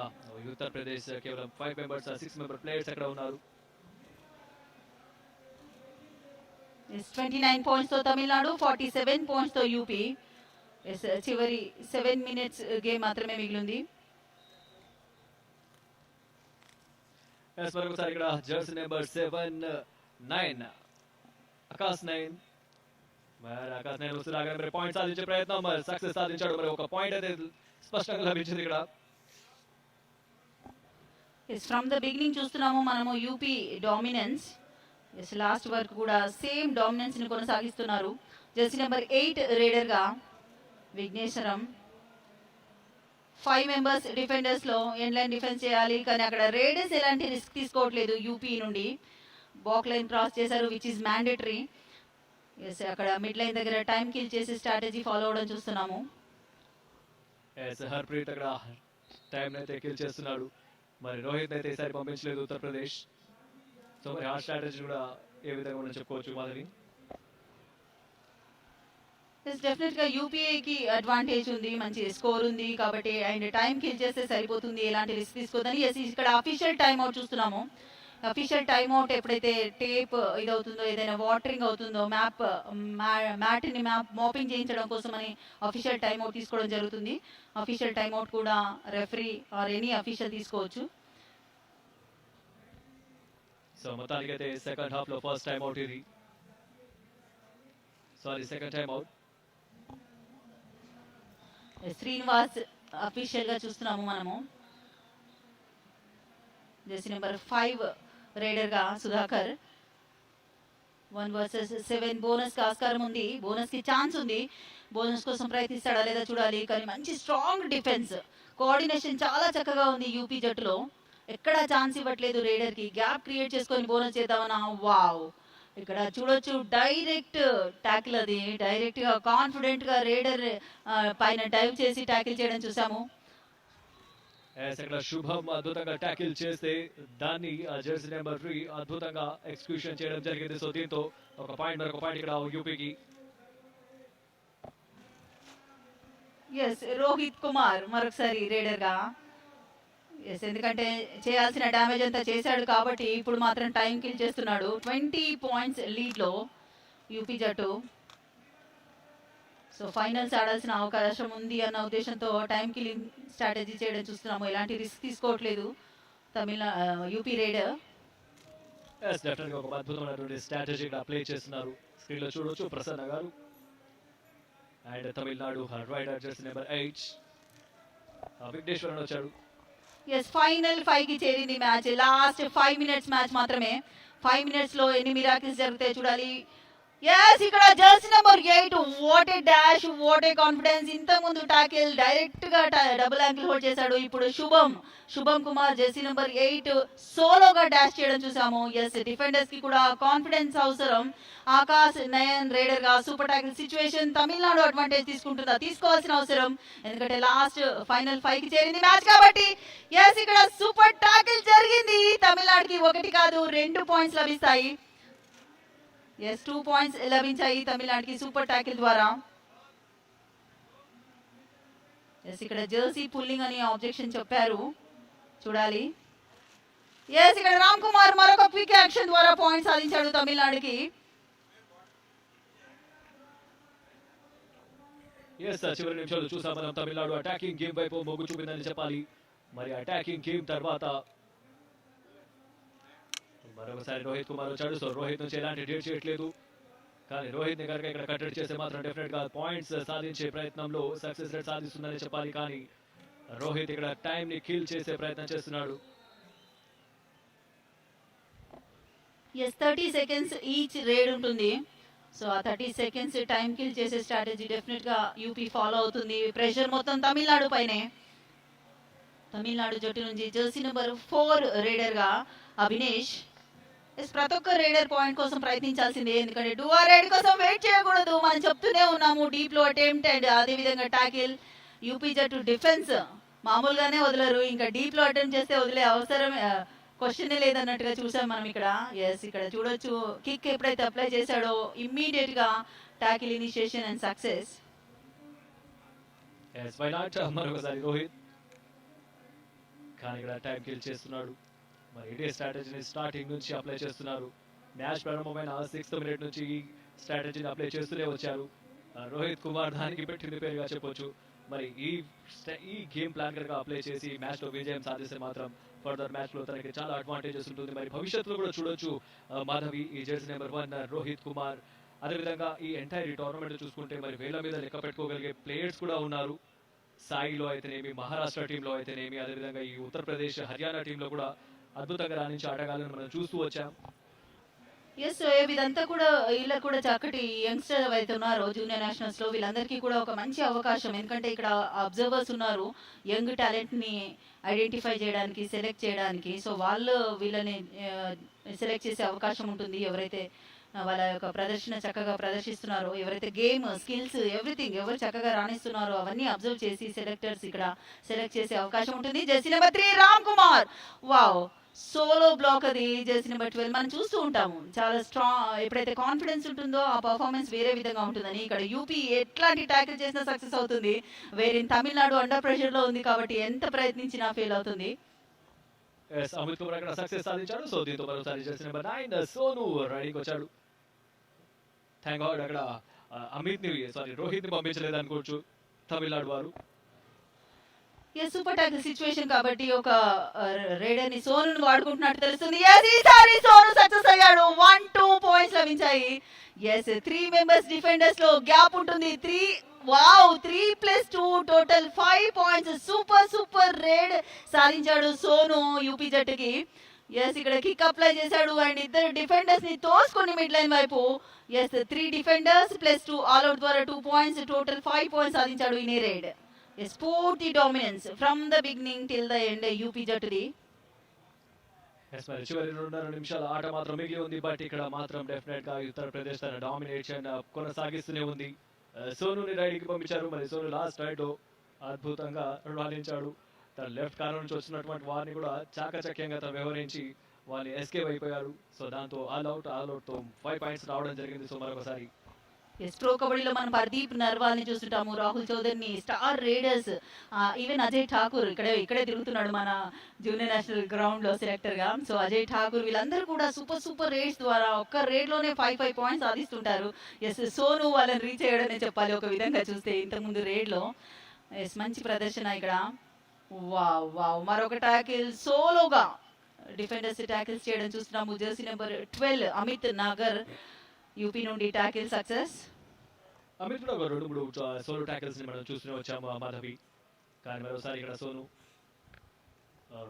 ఉత్తరప్రదేశ్ కేవలం 5 మెంబర్స్, 6 మెంబర్ ప్లేయర్స్ అక్కడ ఉన్నారు. 29 పాయింట్స్ తో తమిళనాడు, 47 పాయింట్స్ తో యూపీ. చివరి 7 మినిట్స్ గేమ్ మాత్రమే మిగిలింది. మరొకసారి ఇక్కడ జెర్సీ నెంబర్ 9 ఆకాశ్ 9. మరి ఆకాశ్ 9 వస్తున్నాగా మరి పాయింట్ సాధించే ప్రయత్నం, మరి సక్సెస్ సాధించాడు. మరి ఒక పాయింట్ అయితే స్పష్టంగా లభించింది ఇక్కడ. ఫ్రమ్ ద బిగినింగ్ చూస్తున్నాము మనము యూపీ డామినెన్స్. లాస్ట్ వరకు కూడా సేమ్ డామినెన్స్ ని కొనసాగిస్తున్నారు. జెర్సీ నెంబర్ 8 రైడర్ గా విఘ్నేశ్వరం. 5 మెంబర్స్ డిఫెండర్స్ లో ఎండ్ లైన్ డిఫెన్స్ చేయాలి, కానీ అక్కడ రైడర్స్ ఎలాంటి రిస్క్ తీసుకోవట్లేదు యూపీ నుండి. బాక్ లైన్ క్రాస్ చేశారు, విచ్ ఇస్ మ్యాండేటరీ. అక్కడ మిడ్ లైన్ దగ్గర టైం కిల్ చేసి స్ట్రాటజీ ఫాలో అవడం చూస్తున్నాము. హర్ప్రీత్ అక్కడ టైం అయితే కిల్ చేస్తున్నాడు. మరి రోహిత్ అయితే ఈసారి పంపించలేదు ఉత్తరప్రదేశ్. సో మరి ఆ స్ట్రాటజీ కూడా ఏ విధంగా మనం చెప్పుకోవచ్చు మాధవి? డెఫినెట్ గా యూపీఏకి అడ్వాంటేజ్ ఉంది, మంచి స్కోర్ ఉంది కాబట్టి అండ్ టైం కిల్ చేస్తే సరిపోతుంది, ఎలాంటి రిస్క్ తీసుకోదని. ఇక్కడ అఫీషియల్ టైం అవుట్ చూస్తున్నాము. అఫీషియల్ టైమ్ అవుట్ ఎప్పుడైతే టేప్ ఇదవుతుందో, ఏదైనా వాటరింగ్ అవుతుందో, మ్యాట్ని మాపింగ్ చేయించడం కోసం అని అఫీషియల్ టైమ్ అవుట్ తీసుకోవడం జరుగుతుంది. అఫీషియల్ టైమ్ అవుట్ కూడా రెఫరీ ఆర్ ఎనీ అఫీషియల్ తీసుకోవచ్చు. సో మొత్తానికి అయితే సెకండ్ హాఫ్ లో ఫస్ట్ టైం అవుట్ ఇది, sorry second time out. Srinivas official గా చూస్తున్నాము మనము. జెర్సీ నెంబర్ 5 రైడర్ గా సుధాకర్. 1 వర్సెస్ 7 బోనస్ కి ఆస్కారం ఉంది, బోనస్ కి ఛాన్స్ ఉంది. బోనస్ కోసం ప్రయత్నిస్తాడా లేదా చూడాలి, కానీ మంచి స్ట్రాంగ్ డిఫెన్స్, కోఆర్డినేషన్ చాలా చక్కగా ఉంది యూపీ జట్టులో. ఎక్కడా ఛాన్స్ ఇవ్వట్లేదు రైడర్ కి, గ్యాప్ క్రియేట్ చేసుకొని బోనస్ చేద్దామన్నా. వావ్, ఇక్కడ చూడొచ్చు డైరెక్ట్ ట్యాకిల్, అది డైరెక్ట్ గా కాన్ఫిడెంట్ గా రైడర్ పైన డైవ్ చేసి ట్యాకిల్ చేయడం చూసాము. ఇక్కడ శుభం అద్భుతంగా ట్యాకిల్ చేస్తే దాన్ని జెర్సీ నెంబర్ 3 అద్భుతంగా ఎక్స్క్యూషన్ చేయడం జరిగింది. సో దీంతో ఒక పాయింట్ మరొక పాయింట్ ఇక్కడ యూపీకి. రోహిత్ కుమార్ మరొకసారి రైడర్ గా. ఎస్ ఎందుకంటే చేయాల్సిన డ్యామేజ్ అంతా చేశాడు కాబట్టి ఇప్పుడు మాత్రం టైం కిల్ చేస్తున్నాడు. 20 పాయింట్స్ లీడ్లో యూపీ జట్టు. సో ఫైనల్స్ ఆడాల్సిన అవకాశం ఉంది అన్న ఉద్దేశంతో టైం కిల్లింగ్ స్ట్రాటజీ చేయడం చూస్తున్నాము. ఎలాంటి రిస్క్ తీసుకోవట్లేదు యూపీ రైడర్. డెఫినెట్గా ఒక అద్భుతమైనటువంటి స్ట్రాటజీ అప్లై చేస్తున్నారు. స్క్రీన్లో చూడొచ్చు ప్రసన్న గారు. And Tamil Nadu raider jersey number 8 Vigneshwaran వచ్చాడు. ఎస్ ఫైనల్ 5కి చేరింది మ్యాచ్. లాస్ట్ 5 మినిట్స్ మ్యాచ్ మాత్రమే. 5 మినిట్స్లో ఎన్ని మిరాకిల్స్ జరుగుతాయి చూడాలి. ఎస్ ఇక్కడ jersey number 8 what a dash, what a confidence. ఇంత ముందు టాకిల్ డైరెక్ట్ గా డబుల్ యాంకిల్ హోల్డ్ చేశాడు. ఇప్పుడు శుభం కుమార్ జెర్సీ నెంబర్ 8 సోలోగా డాష్ చేయడం చూసాము. ఎస్ డిఫెండర్స్ కి కూడా కాన్ఫిడెన్స్ అవసరం. ఆకాశ్ నయన్ రైడర్ గా super tackle situation. Tamil Nadu advantage తీసుకుంటుందా? తీసుకోవాల్సిన అవసరం, ఎందుకంటే లాస్ట్ ఫైనల్ 5కి చేరింది మ్యాచ్ కాబట్టి. ఎస్ ఇక్కడ సూపర్ టాకిల్ జరిగింది. తమిళనాడుకి 1 కాదు 2 పాయింట్స్ లభిస్తాయి. ఎస్ 2 పాయింట్స్ లభించాయి తమిళనాడుకి సూపర్ టాకిల్ ద్వారా. ఎస్ ఇక్కడ జెర్సీ పుల్లింగ్ అని ఆబ్జెక్షన్ చెప్పారు, చూడాలి. ఎస్ ఇక్కడ రామ్ కుమార్ మరొక క్విక్ యాక్షన్ ద్వారా పాయింట్ సాధించాడు తమిళనాడుకి. చివరి నిమిషాలు చూసాం మనం తమిళనాడు అటాకింగ్ గేమ్ వైపు మొగ్గు చూపిందని చెప్పాలి. మరి అటాకింగ్ గేమ్ తర్వాత మరొకసారి రోహిత్ కుమార్ వచ్చాడు. సో రోహిత్ నుంచి ఎలాంటి డేట్ చేయట్లేదు, కానీ రోహిత్ ని కనుక ఇక్కడ కట్టడి చేస్తే మాత్రం డెఫినెట్ గా పాయింట్స్ సాధించే ప్రయత్నంలో సక్సెస్ రేట్ సాధిస్తుందని చెప్పాలి. కానీ రోహిత్ ఇక్కడ టైం ని కిల్ చేసే ప్రయత్నం చేస్తున్నాడు. ఎస్ 30 సెకండ్స్ ఈచ్ రేడ్ ఉంటుంది. సో ఆ 30 సెకండ్స్ టైం కిల్ చేసే స్ట్రాటజీ డెఫినెట్ గా యూపీ ఫాలో అవుతుంది. ప్రెషర్ మొత్తం తమిళనాడు పైనే. తమిళనాడు జట్టు నుంచి జెర్సీ నెంబర్ 4 రైడర్ గా అభినేష్. ప్రతి ఒక్క రైడర్ పాయింట్ కోసం ప్రయత్నించాల్సిందే, ఎందుకంటే డూఆర్ రైడ్ కోసం వెయిట్ చేయకూడదు. మనం చెప్తూనే ఉన్నాము. డీప్ లో అటెంప్ట్ అండ్ అదేవిధంగా టాకిల్. యూపీ జట్టు డిఫెన్స్ మామూలుగానే వదలరు, ఇంకా డీప్ లో అటెంప్ట్ చేస్తే వదిలే అవసరం క్వశ్చన్ లేదన్నట్టుగా చూసాం మనం ఇక్కడ. ఎస్ ఇక్కడ చూడొచ్చు కిక్ ఎప్పుడైతే అప్లై చేశాడో ఇమ్మీడియట్ గా టాకిల్ ఇనిషియేషన్ అండ్ సక్సెస్. మరొకసారి రోహిత్ కానీ ఇక్కడ టైం కిల్ చేస్తున్నాడు. మరి ఇదే స్ట్రాటజీని స్టార్టింగ్ నుంచి అప్లై చేస్తున్నారు. మ్యాచ్ ప్రారంభమైన 6th మినిట్ నుంచి ఈ స్ట్రాటజీని అప్లై చేస్తూనే వచ్చారు. రోహిత్ కుమార్ దానికి పెట్టింది పేరుగా చెప్పొచ్చు. మరి ఈ గేమ్ ప్లాన్ కనుక అప్లై చేసి మ్యాచ్ లో విజయం సాధిస్తే మాత్రం ఫర్దర్ మ్యాచ్ లో తనకి చాలా అడ్వాంటేజెస్ ఉంటుంది. మరి భవిష్యత్తులో కూడా చూడొచ్చు మాధవి ఈ జెర్సీ నెంబర్ 1 రోహిత్ కుమార్. అదేవిధంగా ఈ ఎంటైర్ టోర్నమెంట్ చూసుకుంటే మరి వేల మీద లెక్క పెట్టుకోగలిగే ప్లేయర్స్ కూడా ఉన్నారు. సాయిలో అయితేనేమి, మహారాష్ట్ర టీంలో అయితేనేమి, అదేవిధంగా ఈ ఉత్తరప్రదేశ్ హర్యానా టీంలో కూడా అద్భుతంగా రాణించే ఆటగాళ్ళని మనం చూస్తూ వచ్చాం. ఎస్ ఇదంతా కూడా వీళ్ళకి కూడా చక్కటి యంగ్స్టర్ అయితే ఉన్నారో జూనియర్ నేషనల్స్ లో వీళ్ళందరికీ కూడా ఒక మంచి అవకాశం. ఎందుకంటే ఇక్కడ అబ్జర్వర్స్ ఉన్నారు యంగ్ టాలెంట్ ని ఐడెంటిఫై చేయడానికి, సెలెక్ట్ చేయడానికి. సో వాళ్ళు వీళ్ళని సెలెక్ట్ చేసే అవకాశం ఉంటుంది. ఎవరైతే వాళ్ళ యొక్క ప్రదర్శన చక్కగా ప్రదర్శిస్తున్నారో, ఎవరైతే గేమ్ స్కిల్స్ ఎవ్రీథింగ్ ఎవరు చక్కగా రాణిస్తున్నారో అవన్నీ అబ్జర్వ్ చేసి సెలెక్టర్స్ ఇక్కడ సెలెక్ట్ చేసే అవకాశం ఉంటుంది. Jersey number 3 Ram Kumar wow solo block. అది జెర్సీ నెంబర్ 12 మనం చూస్తూ ఉంటాము. చాలా స్ట్రాంగ్, ఎప్పుడైతే కాన్ఫిడెన్స్ ఉంటుందో ఆ పర్ఫార్మెన్స్ వేరే విధంగా ఉంటుందని. ఇక్కడ యూపీ ఎట్లాంటి ట్యాకిల్ చేసినా సక్సెస్ అవుతుంది. వేరే తమిళనాడు అండర్ ప్రెషర్ లో ఉంది కాబట్టి ఎంత ప్రయత్నించినా ఫెయిల్ అవుతుంది. అమిత్ కుమార్ అక్కడ సక్సెస్ సాధించాడు. సో దీంతో మరోసారి జెర్సీ నెంబర్ 9 సోను రైడింగ్ వచ్చాడు. థ్యాంక్ గాడ్ అక్కడ రోహిత్ ని పంపించలేదు అనుకోవచ్చు తమిళనాడు వారు. సూపర్ టాకిల్ సిచ్యువేషన్ కాబట్టి ఒక రైడర్ ని సోను వాడుకుంటున్నట్టు తెలుస్తుంది. ఈసారి సోను సక్సెస్ అయ్యాడు. 1-2 పాయింట్స్ లభించాయి. 3 మెంబర్స్ డిఫెండర్స్ లో గ్యాప్ ఉంటుంది. 3+2 టోటల్ 5 పాయింట్స్. సూపర్ రైడ్ సాధించాడు సోను యూపీ జట్టుకి. ఇక్కడ కిక్ అప్లై చేశాడు అండ్ ఇద్దరు డిఫెండర్స్ ని తోసుకొని మిడ్ లైన్ వైపు. 3 డిఫెండర్స్ +2 ఆల్ అవుట్ ద్వారా 2 పాయింట్స్, టోటల్ 5 పాయింట్స్ సాధించాడు ఈ రైడ్. పూర్తి dominance from the beginning till the end UP జట్టుది. చివరి 2.5 నిమిషాల ఆట మాత్రం మిగిలి ఉంది. బట్ ఇక్కడ మాత్రం డెఫినెట్ గా ఉత్తరప్రదేశ్ తన డామినేషన్ కొనసాగిస్తూనే ఉంది. సోనుని రైడ్ కి పంపించారు. మరి సోను లాస్ట్ రైడ్ లో అద్భుతంగా రాణించాడు. తన లెఫ్ట్ కార్నర్ నుంచి వచ్చినటువంటి వారిని కూడా చాకచక్యంగా తను వ్యవహరించి వాళ్ళు ఎస్కేప్ అయిపోయారు. సో దాంతో ఆల్ అవుట్ తో 5 పాయింట్స్ రావడం జరిగింది. సో మరొకసారి ఎస్ ప్రో కబడ్డీలో మనం పర్దీప్ నర్వాల్ని చూస్తుంటాము, రాహుల్ చౌదరిని, star raiders, even Ajay Thakur ఇక్కడే తిరుగుతున్నాడు మన జూనియర్ నేషనల్ గ్రౌండ్లో సెలెక్టర్గా. సో అజయ్ ఠాకూర్ వీళ్ళందరూ కూడా సూపర్ రేడ్స్ ద్వారా ఒక్క రేడ్లోనే 5 పాయింట్స్ సాధిస్తుంటారు. ఎస్ సోను వాళ్ళని రీచ్ అయ్యాడనే చెప్పాలి ఒక విధంగా చూస్తే ఇంతకుముందు రేడ్లో. ఎస్ మంచి ప్రదర్శన ఇక్కడ. వావ్ వావ్ మరొక ట్యాకిల్ సోలోగా డిఫెండర్స్ ట్యాకిల్స్ చేయడం చూస్తున్నాము. Jersey number 12 Amit Nagar UP నుండి ట్యాకిల్ సక్సెస్. అమిత్ కూడా ఒక 2-3 సోలో ట్యాకిల్స్ ని మనం చూస్తూనే వచ్చాము మాధవి. కానీ మరోసారి ఇక్కడ సోను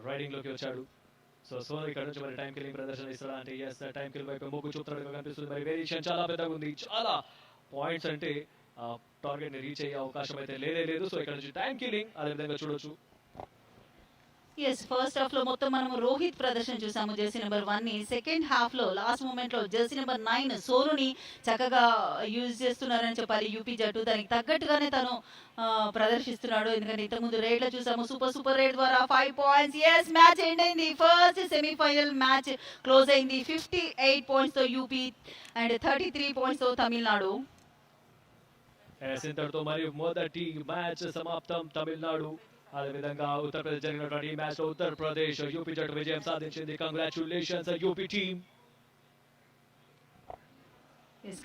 రైడింగ్ లోకి వచ్చాడు. సో సోను ఇక్కడ నుంచి మరి టైం కిల్లింగ్ ప్రదర్శన ఇస్తాడా అంటే ఎస్ టైం కిల్ వైపు మొగ్గు చూపుతున్నట్టుగా కనిపిస్తుంది. మరి వేరియేషన్ చాలా పెద్దగా ఉంది. చాలా పాయింట్స్ అంటే టార్గెట్ ని రీచ్ అయ్యే అవకాశం అయితే లేదు. సో ఇక్కడ నుంచి టైం కిల్లింగ్ అదే విధంగా చూడొచ్చు. ఎస్ ఫస్ట్ హాఫ్ లో మొత్తం మనం రోహిత్ ప్రదర్శన చూసాము జెర్సీ నెంబర్ 1 ని. సెకండ్ హాఫ్ లో లాస్ట్ మూమెంట్ లో జెర్సీ నెంబర్ 9 సోనుని చక్కగా యూజ్ చేస్తున్నారని చెప్పాలి యూపీ జట్టు. దానికి తగ్గట్టుగానే తను ప్రదర్శిస్తున్నాడు. ఎందుకంటే ఇంతకుముందు రేడ్ లో చూసాము సూపర్ రేడ్ ద్వారా 5 పాయింట్స్. ఎస్ మ్యాచ్ ఎండ్ అయింది. ఫస్ట్ సెమీఫైనల్ మ్యాచ్ క్లోజ్ అయింది 58 పాయింట్స్ తో యూపీ అండ్ 33 పాయింట్స్ తో తమిళనాడు. ఇంతటితో మరి మొదటి మ్యాచ్ సమాప్తం. తమిళనాడు అదేవిధంగా ఉత్తరప్రదేశ్ జరిగినటువంటి ఈ మ్యాచ్ లో ఉత్తరప్రదేశ్ యూపీ జట్టు విజయం సాధించింది. Congratulations UP team.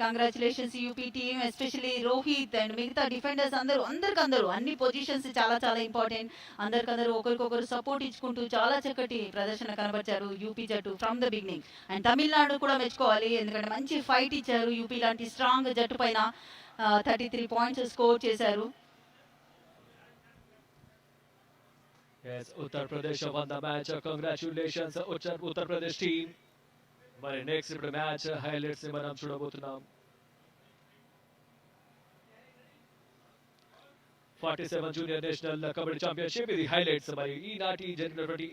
Congratulations UP team, especially Rohit and మిగతా డిఫెండర్స్ అందరికందరూ అన్ని పొజిషన్స్ చాలా ఇంపార్టెంట్. అందరికందరూ ఒకరికొకరు సపోర్ట్ ఇచ్చుకుంటూ చాలా చక్కటి ప్రదర్శన కనబరిచారు యూపీ జట్టు from the beginning. And Tamil Nadu కూడా మెచ్చుకోవాలి, ఎందుకంటే మంచి ఫైట్ ఇచ్చారు. యూపీ లాంటి స్ట్రాంగ్ జట్టు పైన 33 పాయింట్స్ స్కోర్ చేశారు. Yes, Uttar Pradesh won the match. Congratulations, Uttar Pradesh team. మరి నెక్స్ట్ ఇప్పుడు మ్యాచ్ హైలైట్స్ ని మనం చూడబోతున్నాం. 47 జూనియర్ నేషనల్ కబడ్డీ ఛాంపియన్షిప్ ఇది హైలైట్స్. మరి ఈనాటి జరిగినటువంటి